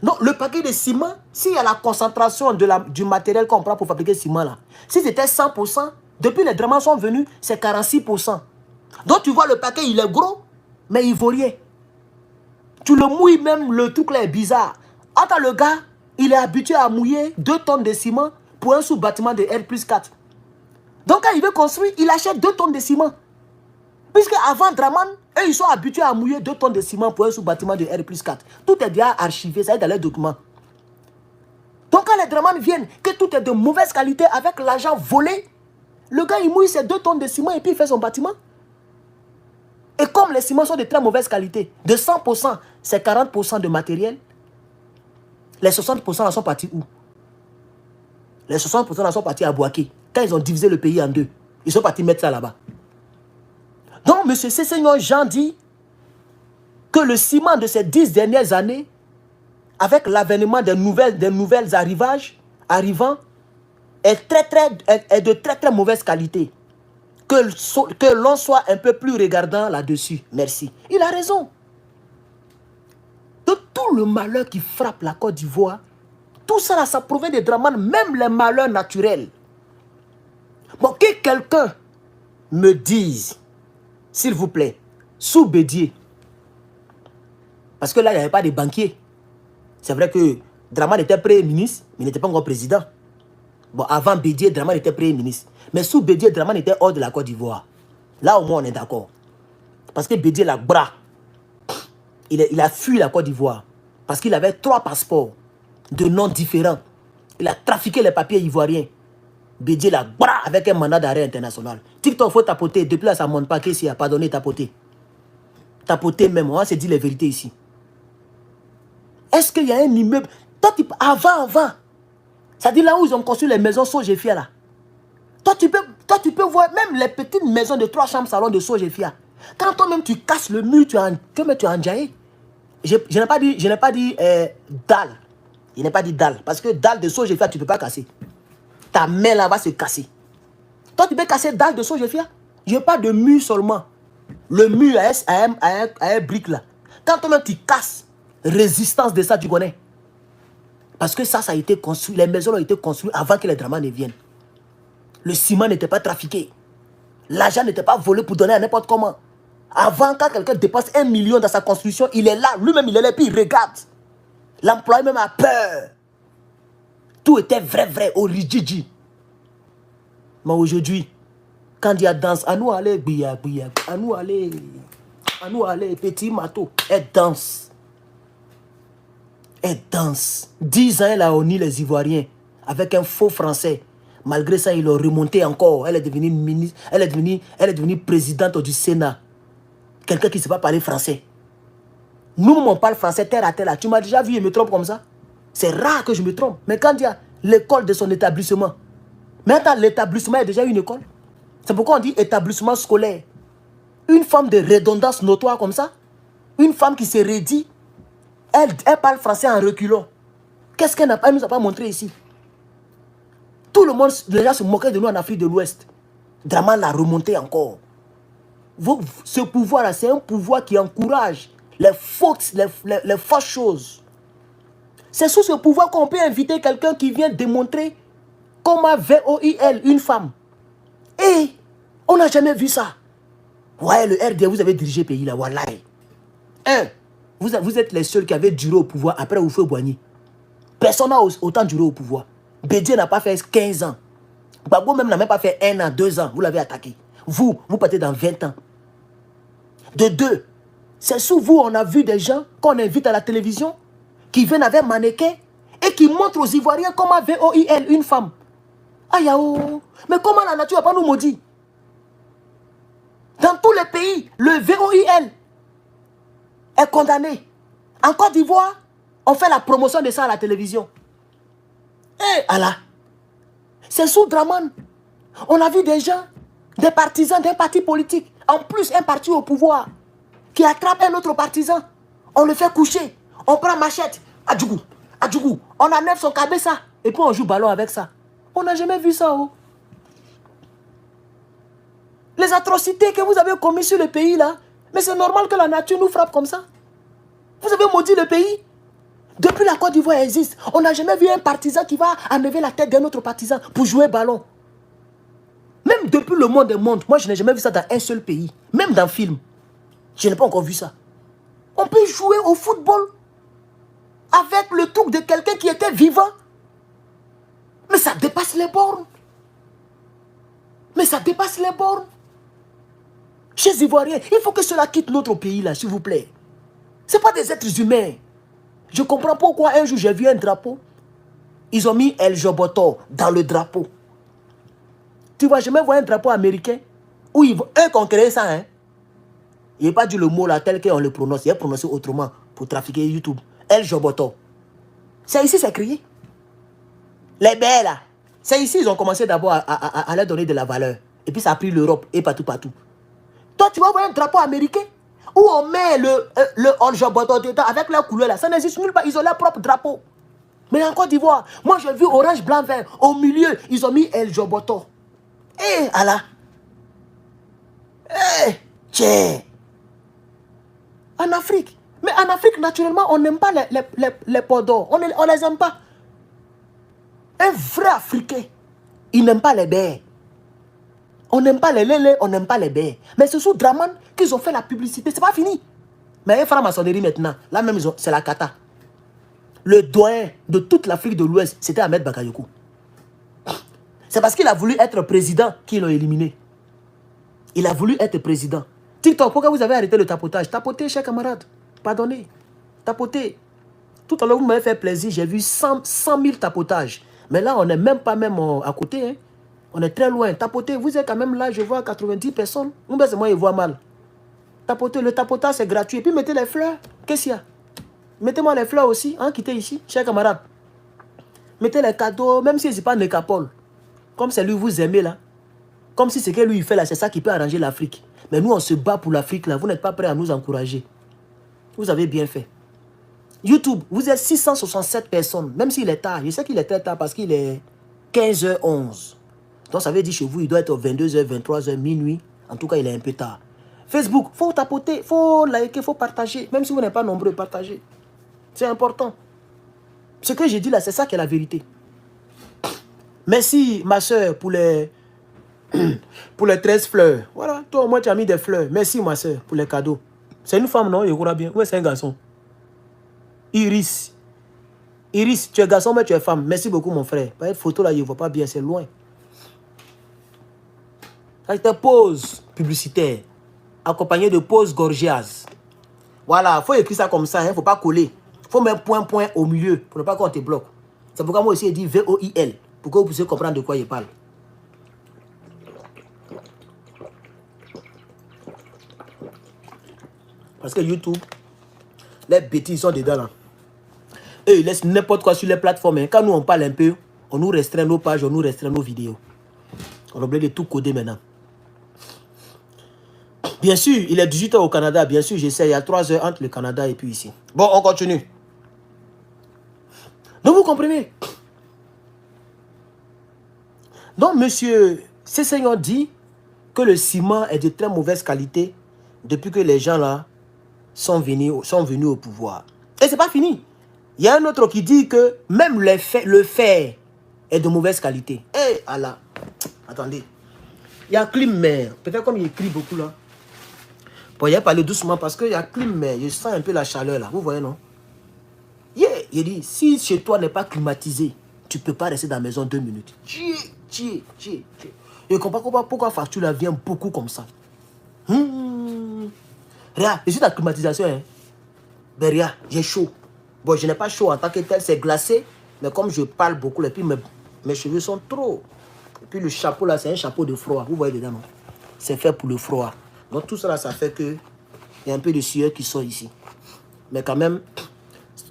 Donc, le paquet de ciment, s'il y a la concentration du matériel qu'on prend pour fabriquer le ciment, là, si c'était 100%, depuis les Dramans sont venus, c'est 46%. Donc, tu vois, le paquet, il est gros, mais il vaut rien. Tu le mouilles même, le truc là est bizarre. Attends, le gars, il est habitué à mouiller 2 tonnes de ciment pour un sous-bâtiment de R+4. Donc, quand il veut construire, il achète 2 tonnes de ciment. Puisque avant Draman, eux, ils sont habitués à mouiller 2 tonnes de ciment pour un sous-bâtiment de R+4. Tout est déjà archivé, ça est dans les documents. Donc, quand les Draman viennent, que tout est de mauvaise qualité avec l'argent volé, le gars, il mouille ses 2 tonnes de ciment et puis il fait son bâtiment. Et comme les ciments sont de très mauvaise qualité, de 100%, c'est 40% de matériel, les 60% là sont partis où? Les 60% là sont partis à Bouaké. Quand ils ont divisé le pays en deux, ils sont partis mettre ça là-bas. Donc, M. Cessignon Jean dit que le ciment de ces 10 dernières années, avec l'avènement des nouvelles arrivants, est de très mauvaise qualité. Que l'on soit un peu plus regardant là-dessus. Merci. Il a raison. De tout le malheur qui frappe la Côte d'Ivoire, tout ça, là, ça provient des Dramans, même les malheurs naturels. Bon, que quelqu'un me dise, s'il vous plaît, sous Bédié, parce que là, il n'y avait pas de banquiers. C'est vrai que Draman était Premier ministre, mais il n'était pas encore président. Bon, avant Bédié, Draman était Premier ministre. Mais sous Bédié, Draman était hors de la Côte d'Ivoire. Là, au moins, on est d'accord. Parce que Bédié, la bras, il a fui la Côte d'Ivoire. Parce qu'il avait 3 passeports de noms différents. Il a trafiqué les papiers ivoiriens. Bédié, la bras, avec un mandat d'arrêt international. TikTok, il faut tapoter. Depuis là, ça ne monte pas qu'ici, il n'y a pas donné tapoter. Tapoter même, on s'est dit les vérités ici. Est-ce qu'il y a un immeuble? Avant. C'est-à-dire là où ils ont construit les maisons Sogefia là. Toi, tu peux voir même les petites maisons de 3 chambres salon de Sogefia. Quand toi-même tu casses le mur, tu as enjaillé. Je n'ai pas dit dalle. Je n'ai pas dit dalle. Parce que dalle de Sojefia, tu ne peux pas casser. Ta main là va se casser. Toi, tu peux casser dalle de Sojefia. Je parle de mur seulement. Le mur a un brique là. Quand toi-même tu casses, résistance de ça, tu connais. Parce que ça a été construit. Les maisons ont été construites avant que les dramas ne viennent. Le ciment n'était pas trafiqué. L'argent n'était pas volé pour donner à n'importe comment. Avant, quand quelqu'un dépasse 1 million dans sa construction, il est là. Lui-même, il est là, puis il regarde. L'employé même a peur. Tout était vrai, original. Mais aujourd'hui, quand il y a danse, à nous aller, à nous aller, petit mato, elle danse. Elle danse. 10 ans, elle a honni les Ivoiriens avec un faux français. Malgré ça, ils l'ont remonté encore. Elle est devenue ministre, elle est devenue présidente du Sénat. Quelqu'un qui ne sait pas parler français. Nous, on parle français terre à terre là. Tu m'as déjà vu, je me trompe comme ça. C'est rare que je me trompe. Mais quand il y a l'école de son établissement, maintenant l'établissement est déjà une école. C'est pourquoi on dit établissement scolaire. Une femme de redondance notoire comme ça, une femme qui se redit, elle parle français en reculant. Qu'est-ce qu'elle ne nous a pas montré ici? Tout le monde, les gens se moquaient de nous en Afrique de l'Ouest. Draman l'a remonté encore. Ce pouvoir-là, c'est un pouvoir qui encourage les fausses choses. C'est sous ce pouvoir qu'on peut inviter quelqu'un qui vient démontrer comment VOIL, une femme. Et on n'a jamais vu ça. Ouais, le RD, vous avez dirigé le pays là, wallahi. Vous êtes les seuls qui avaient duré au pouvoir après Oufé Boigny. Personne n'a autant duré au pouvoir. Bédier n'a pas fait 15 ans. Gbagbo même n'a même pas fait 1 an, 2 ans. Vous l'avez attaqué. Vous partez dans 20 ans. De 2, c'est sous vous, on a vu des gens qu'on invite à la télévision qui viennent avec mannequin et qui montrent aux Ivoiriens comment VOIL, une femme. Aïe, oh. Mais comment la nature n'a pas nous maudit? Dans tous les pays, le VOIL est condamné. En Côte d'Ivoire, on fait la promotion de ça à la télévision. Eh, Allah. C'est sous Draman. On a vu des gens, des partisans d'un parti politique, en plus un parti au pouvoir, qui attrape un autre partisan. On le fait coucher. On prend machette. Adjougou. On enlève son cabessa. Et puis on joue ballon avec ça. On n'a jamais vu ça. Oh. Les atrocités que vous avez commises sur le pays là. Mais c'est normal que la nature nous frappe comme ça. Vous avez maudit le pays. Depuis la Côte d'Ivoire existe, on n'a jamais vu un partisan qui va enlever la tête d'un autre partisan pour jouer ballon. Même depuis le monde des mondes, moi je n'ai jamais vu ça dans un seul pays. Même dans le film. Je n'ai pas encore vu ça. On peut jouer au football avec le truc de quelqu'un qui était vivant. Mais ça dépasse les bornes. Chez les Ivoiriens, il faut que cela quitte notre pays là, s'il vous plaît. Ce n'est pas des êtres humains. Je comprends pourquoi un jour j'ai vu un drapeau. Ils ont mis El Joboto dans le drapeau. Tu vas jamais voir un drapeau américain où ils vont créé ça. Hein? Il n'a pas dit le mot là tel qu'on le prononce. Il a prononcé autrement pour trafiquer YouTube. El Joboto. C'est ici c'est crié. Les belles là. C'est ici ils ont commencé d'abord à leur donner de la valeur. Et puis ça a pris l'Europe et partout. Toi tu vas voir un drapeau américain où on met le El Joboto dedans avec leur couleur là. Ça n'existe nulle part. Ils ont leur propre drapeau. Mais en Côte d'Ivoire, moi j'ai vu orange, blanc, vert. Au milieu, ils ont mis El Joboto. Eh, Allah. Eh, tiens. En Afrique. Mais en Afrique, naturellement, on n'aime pas les pots d'or. On les aime pas. Un vrai Africain, il n'aime pas les baies. On n'aime pas les lélés, on n'aime pas les baies. Mais c'est sous Draman qu'ils ont fait la publicité. C'est pas fini. Mais un franc-maçonnerie maintenant. Là même, c'est la cata. Le doyen de toute l'Afrique de l'Ouest, c'était Ahmed Bakayoko. C'est parce qu'il a voulu être président qu'ils l'ont éliminé. Il a voulu être président. TikTok, pourquoi vous avez arrêté le tapotage? Tapotez, chers camarades. Pardonnez. Tapotez. Tout à l'heure, vous m'avez fait plaisir. J'ai vu 100 000 tapotages. Mais là, on n'est même pas à côté. Hein. On est très loin. Tapotez. Vous êtes quand même là, je vois 90 personnes. C'est moi, je vois mal. Tapotez. Le tapotage, c'est gratuit. Et puis, mettez les fleurs. Qu'est-ce qu'il y a? Mettez-moi les fleurs aussi. Hein, quittez ici, chers camarades. Mettez les cadeaux, même si ce n'est pas Nekapol. Comme c'est lui vous aimez là. Comme si ce que lui il fait là, c'est ça qui peut arranger l'Afrique. Mais nous on se bat pour l'Afrique là. Vous n'êtes pas prêts à nous encourager. Vous avez bien fait. YouTube, vous êtes 667 personnes, même s'il est tard. Je sais qu'il est très tard parce qu'il est 15h11. Donc ça veut dire chez vous, il doit être 22h, 23h, minuit. En tout cas, il est un peu tard. Facebook, il faut tapoter, il faut liker, il faut partager. Même si vous n'êtes pas nombreux, partagez. C'est important. Ce que j'ai dit là, c'est ça qui est la vérité. Merci, ma soeur, pour les 13 fleurs. Voilà, toi, moi, tu as mis des fleurs. Merci, ma soeur, pour les cadeaux. C'est une femme, non? Il croit bien. Ouais, c'est un garçon. Iris. Iris, tu es garçon, mais tu es femme. Merci beaucoup, mon frère. Cette photo là, je ne vois pas bien, c'est loin. Ça, c'était pause publicitaire, accompagné de pause gorgias. Voilà, il faut écrire ça comme ça, il ne faut pas coller. Il faut mettre point au milieu pour ne pas qu'on te bloque. C'est pourquoi moi aussi, j'ai dit VOIL, pour que vous puissiez comprendre de quoi il parle. Parce que YouTube, les bêtises sont dedans là. Eux, ils laissent n'importe quoi sur les plateformes. Quand nous, on parle un peu, on nous restreint nos pages, on nous restreint nos vidéos. On oublie de tout coder maintenant. Bien sûr, il est 18h au Canada. Bien sûr, j'essaie. Il y a 3 heures entre le Canada et puis ici. Bon, on continue. Donc, vous comprenez? Donc, monsieur Sessegnon dit que le ciment est de très mauvaise qualité depuis que les gens là sont venus au pouvoir. Et c'est pas fini. Il y a un autre qui dit que même le fer est de mauvaise qualité. Eh, Allah. Attendez. Il y a Klimer. Peut-être comme il écrit beaucoup là. Bon, il a parlé doucement parce qu'il y a Klimer. Je sens un peu la chaleur là. Vous voyez, non? Yeah. Il dit, si chez toi n'est pas climatisé, tu ne peux pas rester dans la maison 2 minutes. Je ne comprends pas pourquoi la facture là vient beaucoup comme ça. Regarde, je suis dans la climatisation. Hein. Ben regarde, j'ai chaud. Bon, je n'ai pas chaud en tant que tel, c'est glacé. Mais comme je parle beaucoup, et puis mes cheveux sont trop. Et puis le chapeau là, c'est un chapeau de froid. Vous voyez dedans, non? C'est fait pour le froid. Donc tout ça là, ça fait que il y a un peu de sueur qui sort ici. Mais quand même,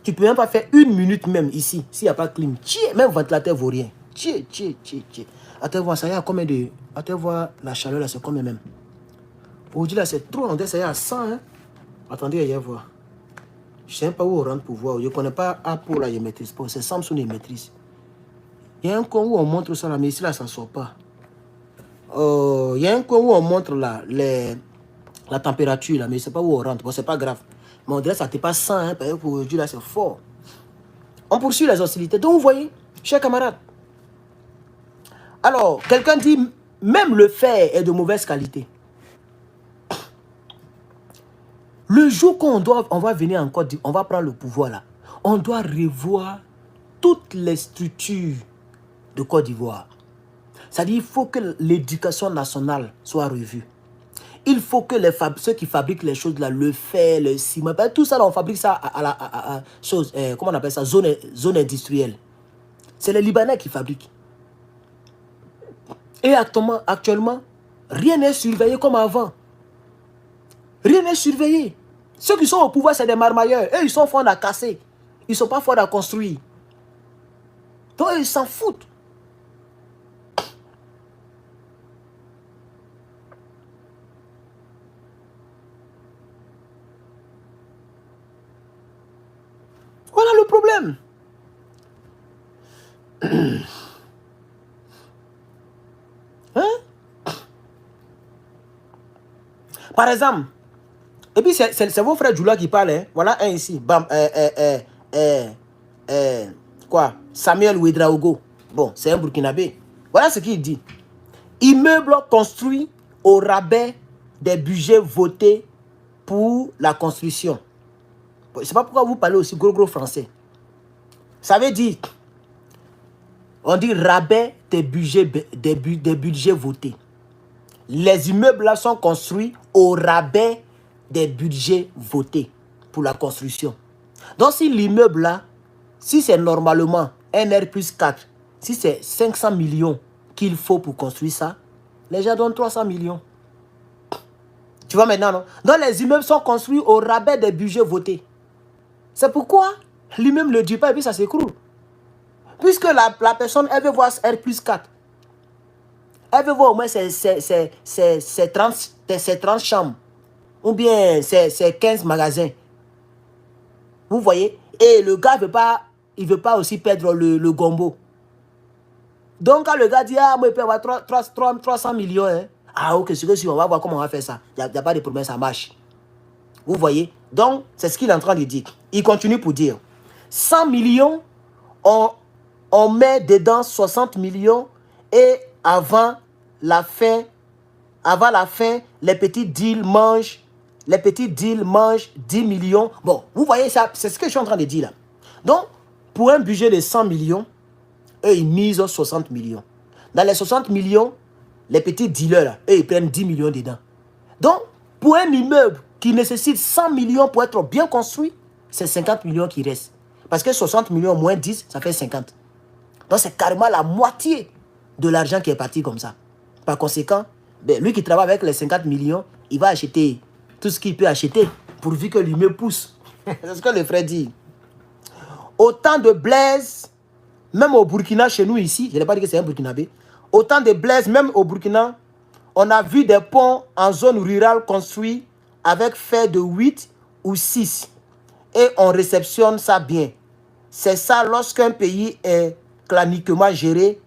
tu ne peux même pas faire 1 minute même ici, s'il n'y a pas de clim. Même ventilateur ne vaut rien. Attends voir, ça y a combien de... Attends voir, la chaleur là, c'est combien même? Aujourd'hui là, c'est trop. On dirait ça y a 100. Hein? Attendez, il y a voir. Je ne sais pas où on rentre pour voir. Je ne connais pas Apple là, je ne maîtrise pas. C'est Samsung, je maîtrise. Il y a un coin où on montre ça là, mais ici là, ça ne sort pas. Il y a un coin où on montre là, la température là, mais je ne sais pas où on rentre. Bon, c'est pas grave. Mais on dirait que ça ne pas 100, hein, parce que pour aujourd'hui là, c'est fort. On poursuit les hostilités. Donc vous voyez, chers camarades. Alors, quelqu'un dit, même le fer est de mauvaise qualité. Le jour qu'on va venir en Côte d'Ivoire, on va prendre le pouvoir là, on doit revoir toutes les structures de Côte d'Ivoire. C'est-à-dire qu'il faut que l'éducation nationale soit revue. Il faut que ceux qui fabriquent les choses là, le fer, le ciment, tout ça là, on fabrique ça à chose, comment on appelle ça, zone industrielle. C'est les Libanais qui fabriquent. Et actuellement, rien n'est surveillé comme avant. Rien n'est surveillé. Ceux qui sont au pouvoir, c'est des marmailleurs. Eux, ils sont forts à casser. Ils ne sont pas forts à construire. Donc, ils s'en foutent. Voilà le problème. Hein? Par exemple, et puis c'est vos frères Djoula qui parlent. Hein? Voilà un ici. Bam, quoi? Samuel Ouedraogo. Bon, c'est un Burkinabé. Voilà ce qu'il dit. Immeuble construit au rabais des budgets votés pour la construction. Je ne sais pas pourquoi vous parlez aussi gros français. Ça veut dire, on dit rabais des budgets votés. Les immeubles là sont construits au rabais des budgets votés pour la construction. Donc si l'immeuble là, si c'est normalement un R plus 4, si c'est 500 millions qu'il faut pour construire ça, les gens donnent 300 millions. Tu vois maintenant, non? Donc les immeubles sont construits au rabais des budgets votés. C'est pourquoi l'immeuble ne dit pas et puis ça s'écroule. Puisque la personne, elle veut voir R plus 4. Elle veut voir au moins ses 30 chambres. Ou bien ses 15 magasins. Vous voyez? Et le gars il veut pas aussi perdre le gombo. Donc, quand le gars dit, ah, moi, il peut avoir 300 millions, hein. Ah, ok, c'est que si on va voir comment on va faire ça. Il n'y a pas de problème, ça marche. Vous voyez? Donc, c'est ce qu'il est en train de dire. Il continue pour dire, 100 millions, on met dedans 60 millions et avant la fin, les petits deals mangent 10 millions. Bon, vous voyez ça, c'est ce que je suis en train de dire là. Donc, pour un budget de 100 millions, eux, ils misent 60 millions. Dans les 60 millions, les petits dealers, là, eux, ils prennent 10 millions dedans. Donc, pour un immeuble qui nécessite 100 millions pour être bien construit, c'est 50 millions qui restent. Parce que 60 millions moins 10, ça fait 50. Donc, c'est carrément la moitié de l'argent qui est parti comme ça. Par conséquent, ben, lui qui travaille avec les 50 millions, il va acheter tout ce qu'il peut acheter, pourvu que l'immeuble pousse. C'est ce que le frère dit. Autant de blaises, même au Burkina, chez nous ici, je n'ai pas dit que c'est un Burkinabé, autant de blaises, même au Burkina, on a vu des ponts en zone rurale construits avec fer de 8 ou 6. Et on réceptionne ça bien. C'est ça lorsqu'un pays est claniquement géré,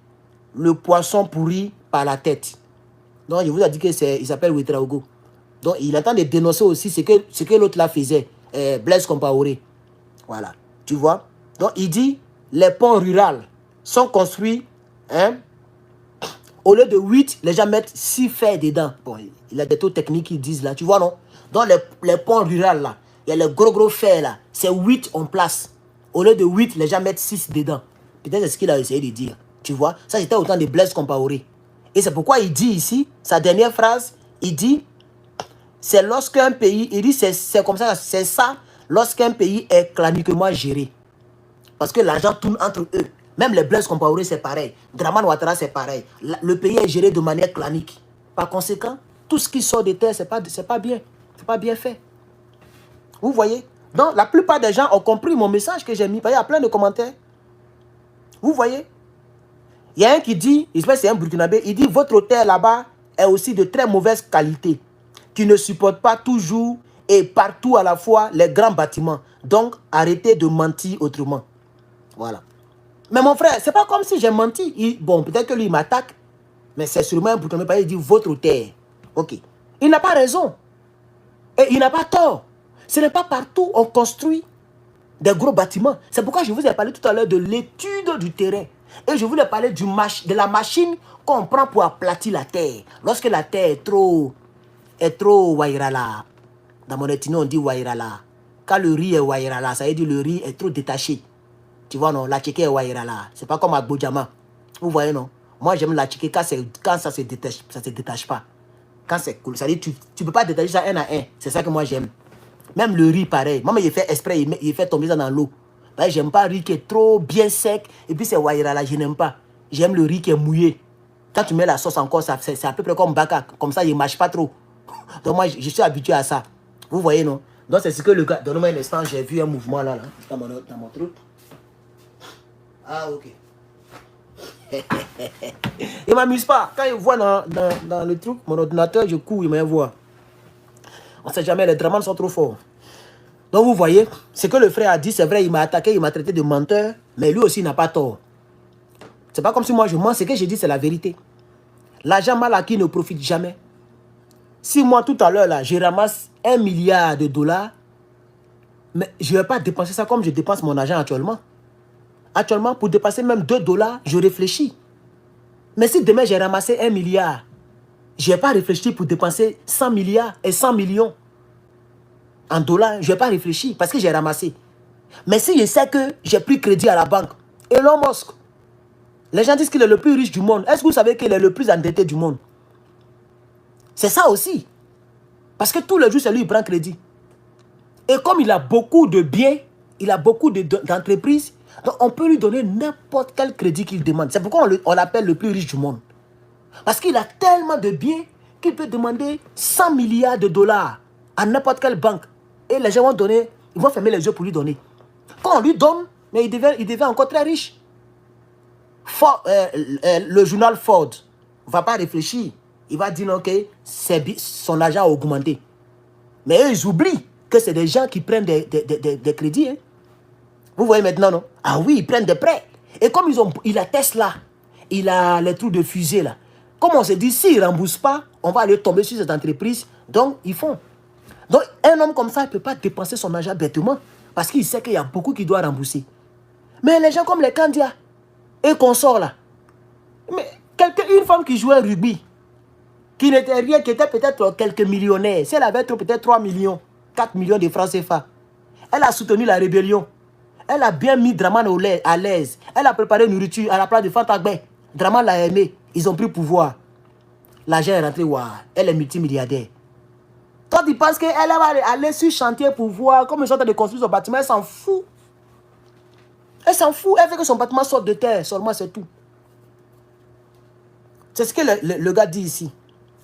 le poisson pourri par la tête. Donc, je vous ai dit qu'il s'appelle Ouedraogo. Donc, il attend de dénoncer aussi ce que l'autre là faisait, Blaise Compaoré. Voilà, tu vois. Donc, il dit, les ponts ruraux sont construits, hein, au lieu de 8, les gens mettent 6 fers dedans. Bon, il y a des taux techniques qui disent là, tu vois, non? Donc, les ponts ruraux là, il y a les gros fers là, c'est 8 en place. Au lieu de 8, les gens mettent 6 dedans. Peut-être c'est ce qu'il a essayé de dire. Tu vois, ça c'était autant de Blaise Compaoré. Et c'est pourquoi il dit ici, sa dernière phrase, il dit, c'est lorsqu'un pays, il dit, c'est comme ça, c'est ça, lorsqu'un pays est claniquement géré. Parce que l'argent tourne entre eux. Même les Blaise Compaoré, c'est pareil. Draman Ouattara, c'est pareil. Le pays est géré de manière clanique. Par conséquent, tout ce qui sort de terre, c'est pas bien. C'est pas bien fait. Vous voyez? Donc, la plupart des gens ont compris mon message que j'ai mis. Il y a plein de commentaires. Vous voyez? Il y a un qui dit, j'espère que c'est un Burkinabé, il dit, votre terre là-bas est aussi de très mauvaise qualité, qui ne supporte pas toujours et partout à la fois les grands bâtiments. Donc, arrêtez de mentir autrement. Voilà. Mais mon frère, c'est pas comme si j'ai menti. Bon, peut-être que lui, il m'attaque, mais c'est sûrement un Burkinabé, il dit, votre terre. Ok. Il n'a pas raison. Et il n'a pas tort. Ce n'est pas partout on construit des gros bâtiments. C'est pourquoi je vous ai parlé tout à l'heure de l'étude du terrain. Et je voulais parler de la machine qu'on prend pour aplatir la terre. Lorsque la terre est trop wairala. Dans mon ethnie, on dit wairala. Quand le riz est wairala, ça veut dire le riz est trop détaché. Tu vois, non? La tchéké est wairala. C'est pas comme à Bojama. Vous voyez, non? Moi, j'aime la tchéké quand ça se détache pas. Quand c'est cool. Ça veut dire tu peux pas détacher ça un à un. C'est ça que moi, j'aime. Même le riz, pareil. Moi, il fait exprès, il fait tomber ça dans l'eau. J'aime pas le riz qui est trop bien sec. Et puis, c'est wairala, je n'aime pas. J'aime le riz qui est mouillé. Quand tu mets la sauce encore, c'est à peu près comme baka. Comme ça, il ne mâche pas trop. Donc, moi, je suis habitué à ça. Vous voyez, non? Donc, c'est ce que le gars... Donne-moi un instant, j'ai vu un mouvement là, dans mon truc. Ah, ok. Il ne m'amuse pas. Quand il voit dans le truc, mon ordinateur, je cours, il m'envoie. On ne sait jamais, les dramans sont trop forts. Donc vous voyez, ce que le frère a dit, c'est vrai, il m'a attaqué, il m'a traité de menteur, mais lui aussi n'a pas tort. C'est pas comme si moi je mens, ce que j'ai dit c'est la vérité. L'argent mal acquis ne profite jamais. Si moi tout à l'heure là, je ramasse 1 milliard de dollars, mais je ne vais pas dépenser ça comme je dépense mon argent actuellement. Actuellement, pour dépenser même 2 dollars, je réfléchis. Mais si demain j'ai ramassé 1 milliard, je ne vais pas réfléchir pour dépenser 100 milliards et 100 millions. En dollars, je ne vais pas réfléchir parce que j'ai ramassé. Mais si je sais que j'ai pris crédit à la banque, Elon Musk, les gens disent qu'il est le plus riche du monde. Est-ce que vous savez qu'il est le plus endetté du monde? C'est ça aussi. Parce que tous les jours, c'est lui qui prend crédit. Et comme il a beaucoup de biens, il a beaucoup d'entreprises, donc on peut lui donner n'importe quel crédit qu'il demande. C'est pourquoi on l'appelle le plus riche du monde. Parce qu'il a tellement de biens qu'il peut demander 100 milliards de dollars à n'importe quelle banque. Et les gens vont donner, ils vont fermer les yeux pour lui donner. Quand on lui donne, mais il devient encore très riche. Le journal Ford ne va pas réfléchir. Il va dire ok, son argent a augmenté. Mais eux, ils oublient que c'est des gens qui prennent des crédits. Hein. Vous voyez maintenant, non? Ah oui, ils prennent des prêts. Et comme il a Tesla, il a les trous de fusée là. Comme on se dit, s'ils ne remboursent pas, on va aller tomber sur cette entreprise. Donc, ils font. Donc, un homme comme ça, il ne peut pas dépenser son argent bêtement. Parce qu'il sait qu'il y a beaucoup qui doivent rembourser. Mais les gens comme les Kandia et consorts là. Mais une femme qui jouait au rugby, qui n'était rien, qui était peut-être quelques millionnaires, si elle avait peut-être 3 millions, 4 millions de francs CFA, elle a soutenu la rébellion. Elle a bien mis Draman à l'aise. Elle a préparé nourriture à la place de Fantagbe. Draman l'a aimé. Ils ont pris pouvoir. L'argent est rentré. Wow. Elle est multimilliardaire. Toi, tu penses qu'elle va aller sur chantier pour voir comment ils sont en train de construire son bâtiment. Elle s'en fout. Elle s'en fout. Elle veut que son bâtiment sorte de terre. Seulement, c'est tout. C'est ce que le gars dit ici.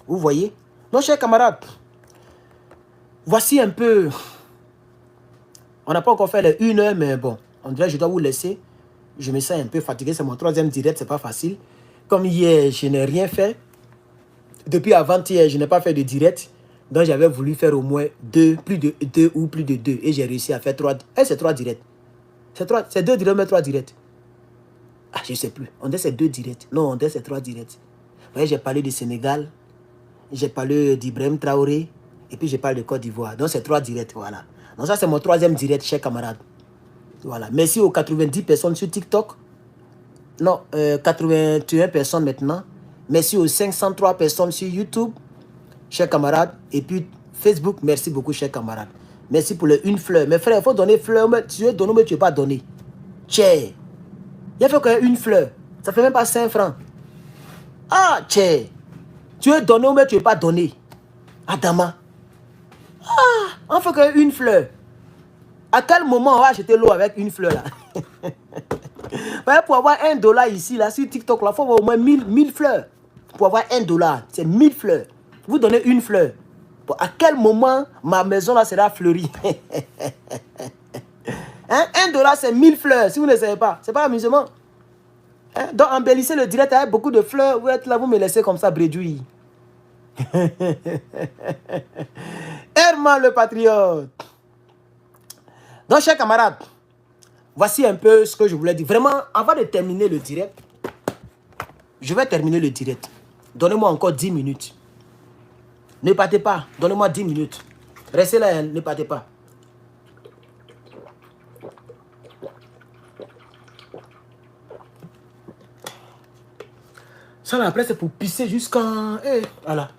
Vous voyez? Donc, chers camarades, voici un peu... On n'a pas encore fait les 1 heure, mais bon, on dirait que je dois vous laisser. Je me sens un peu fatigué, c'est mon 3e direct, c'est pas facile. Comme hier, je n'ai rien fait. Depuis avant-hier, je n'ai pas fait de direct. Donc, j'avais voulu faire au moins 2, plus de 2 ou plus de 2. Et j'ai réussi à faire 3. Et c'est 3 directs. C'est 2 directs, mais 3 directs. Ah, je ne sais plus. On dit c'est 2 directs. Non, on dit c'est 3 directs. Vous voyez, j'ai parlé du Sénégal. J'ai parlé d'Ibrahim Traoré. Et puis, j'ai parlé de Côte d'Ivoire. Donc, c'est 3 directs, voilà. Donc ça, c'est mon 3e direct, chers camarades. Voilà. Merci aux 90 personnes sur TikTok. Non, 81 personnes maintenant. Merci aux 503 personnes sur YouTube, chers camarades. Et puis, Facebook, merci beaucoup, chers camarades. Merci pour les 1 fleur. Mes frères, il faut donner fleur. Mais tu veux donner, mais tu ne veux pas donner. Tchè. Il faut qu'il y ait 1 fleur. Ça ne fait même pas 5 francs. Ah, tchè. Tu veux donner, mais tu ne veux pas donner. Adama. Ah, on fait que 1 fleur. À quel moment on va acheter l'eau avec 1 fleur là? Pour avoir $1 ici, là, sur TikTok, il faut avoir au moins 1000 fleurs. Pour avoir $1, c'est 1000 fleurs. Vous donnez 1 fleur. À quel moment ma maison là sera fleurie? Hein? $1, c'est 1000 fleurs. Si vous ne savez pas, c'est pas amusement. Hein? Donc, embellissez le direct avec beaucoup de fleurs. Vous êtes là, vous me laissez comme ça brédouille. Herman le patriote. Donc, chers camarades, voici un peu ce que je voulais dire. Vraiment, avant de terminer le direct, je vais terminer le direct. Donnez-moi encore 10 minutes. Ne partez pas. Donnez-moi 10 minutes. Restez là, ne partez pas. Ça, là, après, c'est pour pisser jusqu'en... Eh, voilà.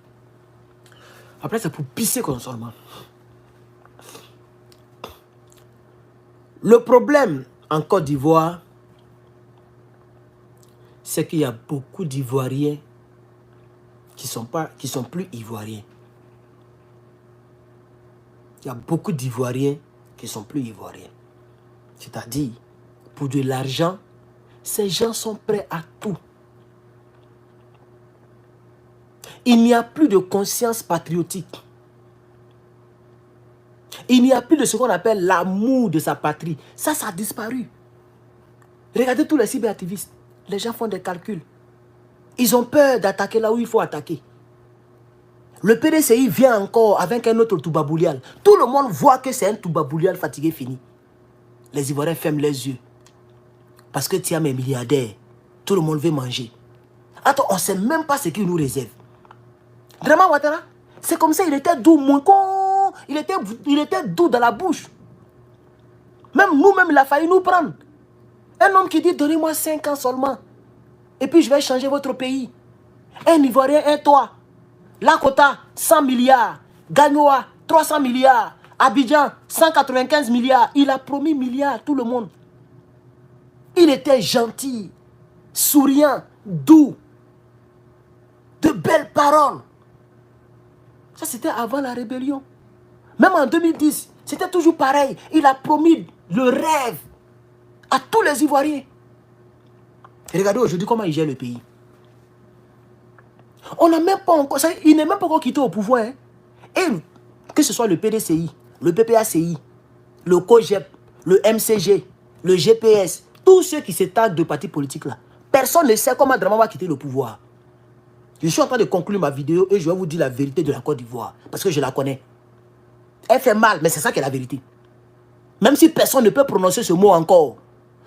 Après, c'est pour pisser comme seulement. Le problème en Côte d'Ivoire, c'est qu'il y a beaucoup d'Ivoiriens qui sont plus Ivoiriens. Il y a beaucoup d'Ivoiriens qui sont plus Ivoiriens. C'est-à-dire, pour de l'argent, ces gens sont prêts à tout. Il n'y a plus de conscience patriotique. Il n'y a plus de ce qu'on appelle l'amour de sa patrie. Ça a disparu. Regardez tous les cyberactivistes. Les gens font des calculs. Ils ont peur d'attaquer là où il faut attaquer. Le PDCI vient encore avec un autre Toubaboulial. Tout le monde voit que c'est un Toubaboulial fatigué fini. Les Ivoiriens ferment les yeux. Parce que Thiam est milliardaire. Tout le monde veut manger. Attends, on ne sait même pas ce qu'il nous réserve. Drama Ouattara, c'est comme ça, il était doux, mon con. Il était doux dans la bouche. Même nous-mêmes, il a failli nous prendre. Un homme qui dit, donnez-moi 5 ans seulement. Et puis je vais changer votre pays. Un Ivoirien, un toit. Lakota, 100 milliards. Gagnoa, 300 milliards. Abidjan, 195 milliards. Il a promis milliards à tout le monde. Il était gentil, souriant, doux. De belles paroles. Ça, c'était avant la rébellion. Même en 2010, c'était toujours pareil. Il a promis le rêve à tous les Ivoiriens. Et regardez aujourd'hui comment il gère le pays. On n'a même pas encore... Il n'est même pas encore quitté au pouvoir. Hein. Et que ce soit le PDCI, le PPACI, le COGEP, le MCG, le GPS, tous ceux qui s'étardent de partis politiques là, personne ne sait comment Drama va quitter le pouvoir. Je suis en train de conclure ma vidéo et je vais vous dire la vérité de la Côte d'Ivoire. Parce que je la connais. Elle fait mal, mais c'est ça qui est la vérité. Même si personne ne peut prononcer ce mot encore.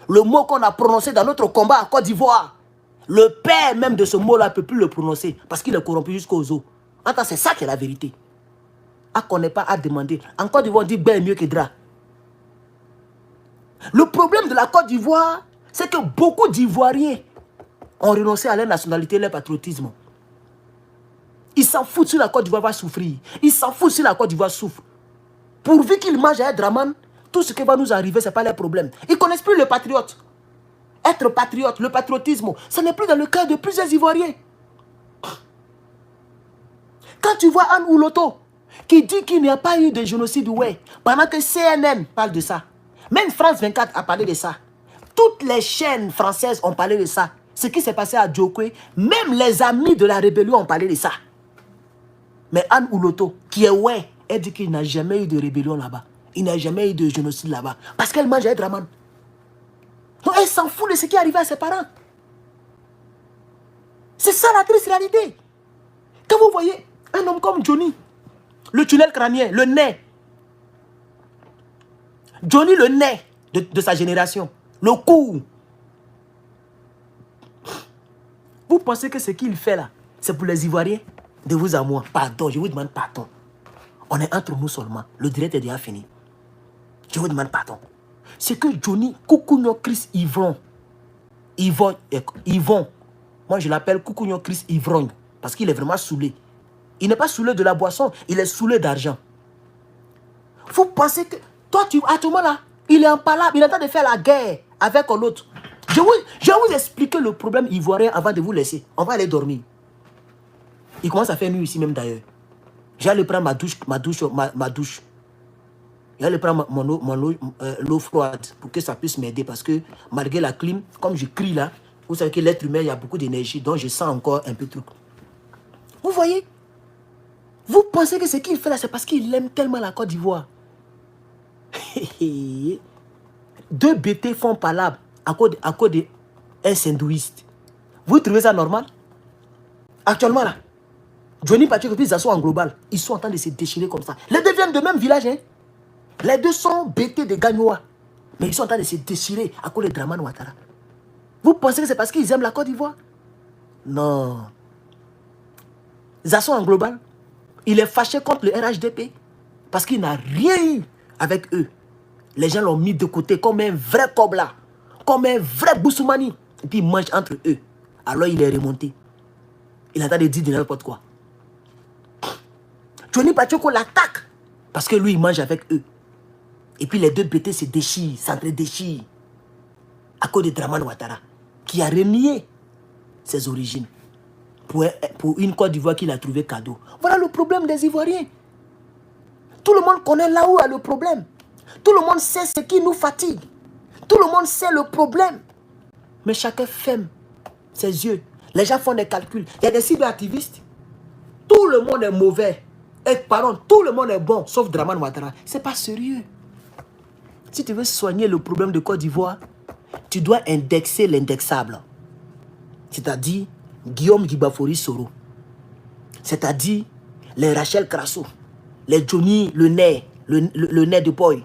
Le mot qu'on a prononcé dans notre combat à Côte d'Ivoire. Le père même de ce mot-là ne peut plus le prononcer parce qu'il est corrompu jusqu'aux os. Attends, c'est ça qui est la vérité. À qu'on n'est pas à demander. En Côte d'Ivoire, on dit ben mieux que drap. Le problème de la Côte d'Ivoire, c'est que beaucoup d'Ivoiriens ont renoncé à leur nationalité et leur patriotisme. Ils s'en foutent si la Côte d'Ivoire va souffrir. Ils s'en foutent si la Côte d'Ivoire souffre. Pourvu qu'ils mangent à Draman, tout ce qui va nous arriver, ce n'est pas leur problème. Ils ne connaissent plus le patriote. Être patriote, le patriotisme, ce n'est plus dans le cœur de plusieurs Ivoiriens. Quand tu vois Anne Ouloto qui dit qu'il n'y a pas eu de génocide, ouais, pendant que CNN parle de ça, même France 24 a parlé de ça, toutes les chaînes françaises ont parlé de ça, ce qui s'est passé à Djokwe, même les amis de la rébellion ont parlé de ça. Mais Anne Ouloto, qui est ouais, elle dit qu'il n'a jamais eu de rébellion là-bas, il n'a jamais eu de génocide là-bas, parce qu'elle mange à Draman. Donc elle s'en fout de ce qui est arrivé à ses parents. C'est ça la triste réalité. Quand vous voyez un homme comme Johnny, le tunnel crânien, le nez. Johnny, le nez de sa génération, le cou. Vous pensez que ce qu'il fait là, c'est pour les Ivoiriens? De vous à moi, pardon, je vous demande pardon. On est entre nous seulement, le direct est déjà fini. Je vous demande pardon. C'est que Johnny, Coucougnon Chris Yvon, moi je l'appelle Coucougnon Chris Ivrogne, parce qu'il est vraiment saoulé. Il n'est pas saoulé de la boisson, il est saoulé d'argent. Vous pensez que, toi, à ce moment-là, il est en palabre, il est en train de faire la guerre avec l'autre. Je vais vous expliquer le problème ivoirien avant de vous laisser. On va aller dormir. Il commence à faire nuit ici même d'ailleurs. J'allais prendre ma douche. J'allais prendre l'eau froide pour que ça puisse m'aider parce que malgré la clim, comme je crie là, vous savez que l'être humain, il y a beaucoup d'énergie, donc je sens encore un peu de truc. Vous voyez? Vous pensez que ce qu'il fait là, c'est parce qu'il aime tellement la Côte d'Ivoire. Deux BT font palabre à cause d'un hindouiste. Vous trouvez ça normal? Actuellement là, Johnny Patrick et puis Zasso en global, ils sont en train de se déchirer comme ça. Les deux viennent de même village, hein? Les deux sont BT de Gagnoa. Mais ils sont en train de se déchirer à cause de Draman Ouattara. Vous pensez que c'est parce qu'ils aiment la Côte d'Ivoire? Non. Zasso en global, il est fâché contre le RHDP parce qu'il n'a rien eu avec eux. Les gens l'ont mis de côté comme un vrai cobla, comme un vrai Boussoumani. Et puis il mange entre eux. Alors il est remonté. Il a train de dire de n'importe quoi. Johnny Pachoko l'attaque parce que lui il mange avec eux. Et puis les deux BT se déchirent, s'entre-déchirent à cause de Draman Ouattara qui a renié ses origines pour une Côte d'Ivoire qu'il a trouvé cadeau. Voilà le problème des Ivoiriens. Tout le monde connaît là où est le problème. Tout le monde sait ce qui nous fatigue. Tout le monde sait le problème. Mais chacun ferme ses yeux. Les gens font des calculs. Il y a des cyberactivistes. Tout le monde est mauvais. Et pardon, tout le monde est bon, sauf Draman Ouattara. C'est pas sérieux. Si tu veux soigner le problème de Côte d'Ivoire, tu dois indexer l'indexable. C'est-à-dire Guillaume Dibafori Soro. C'est-à-dire les Rachel Crasso, les Johnny le nez de Boy.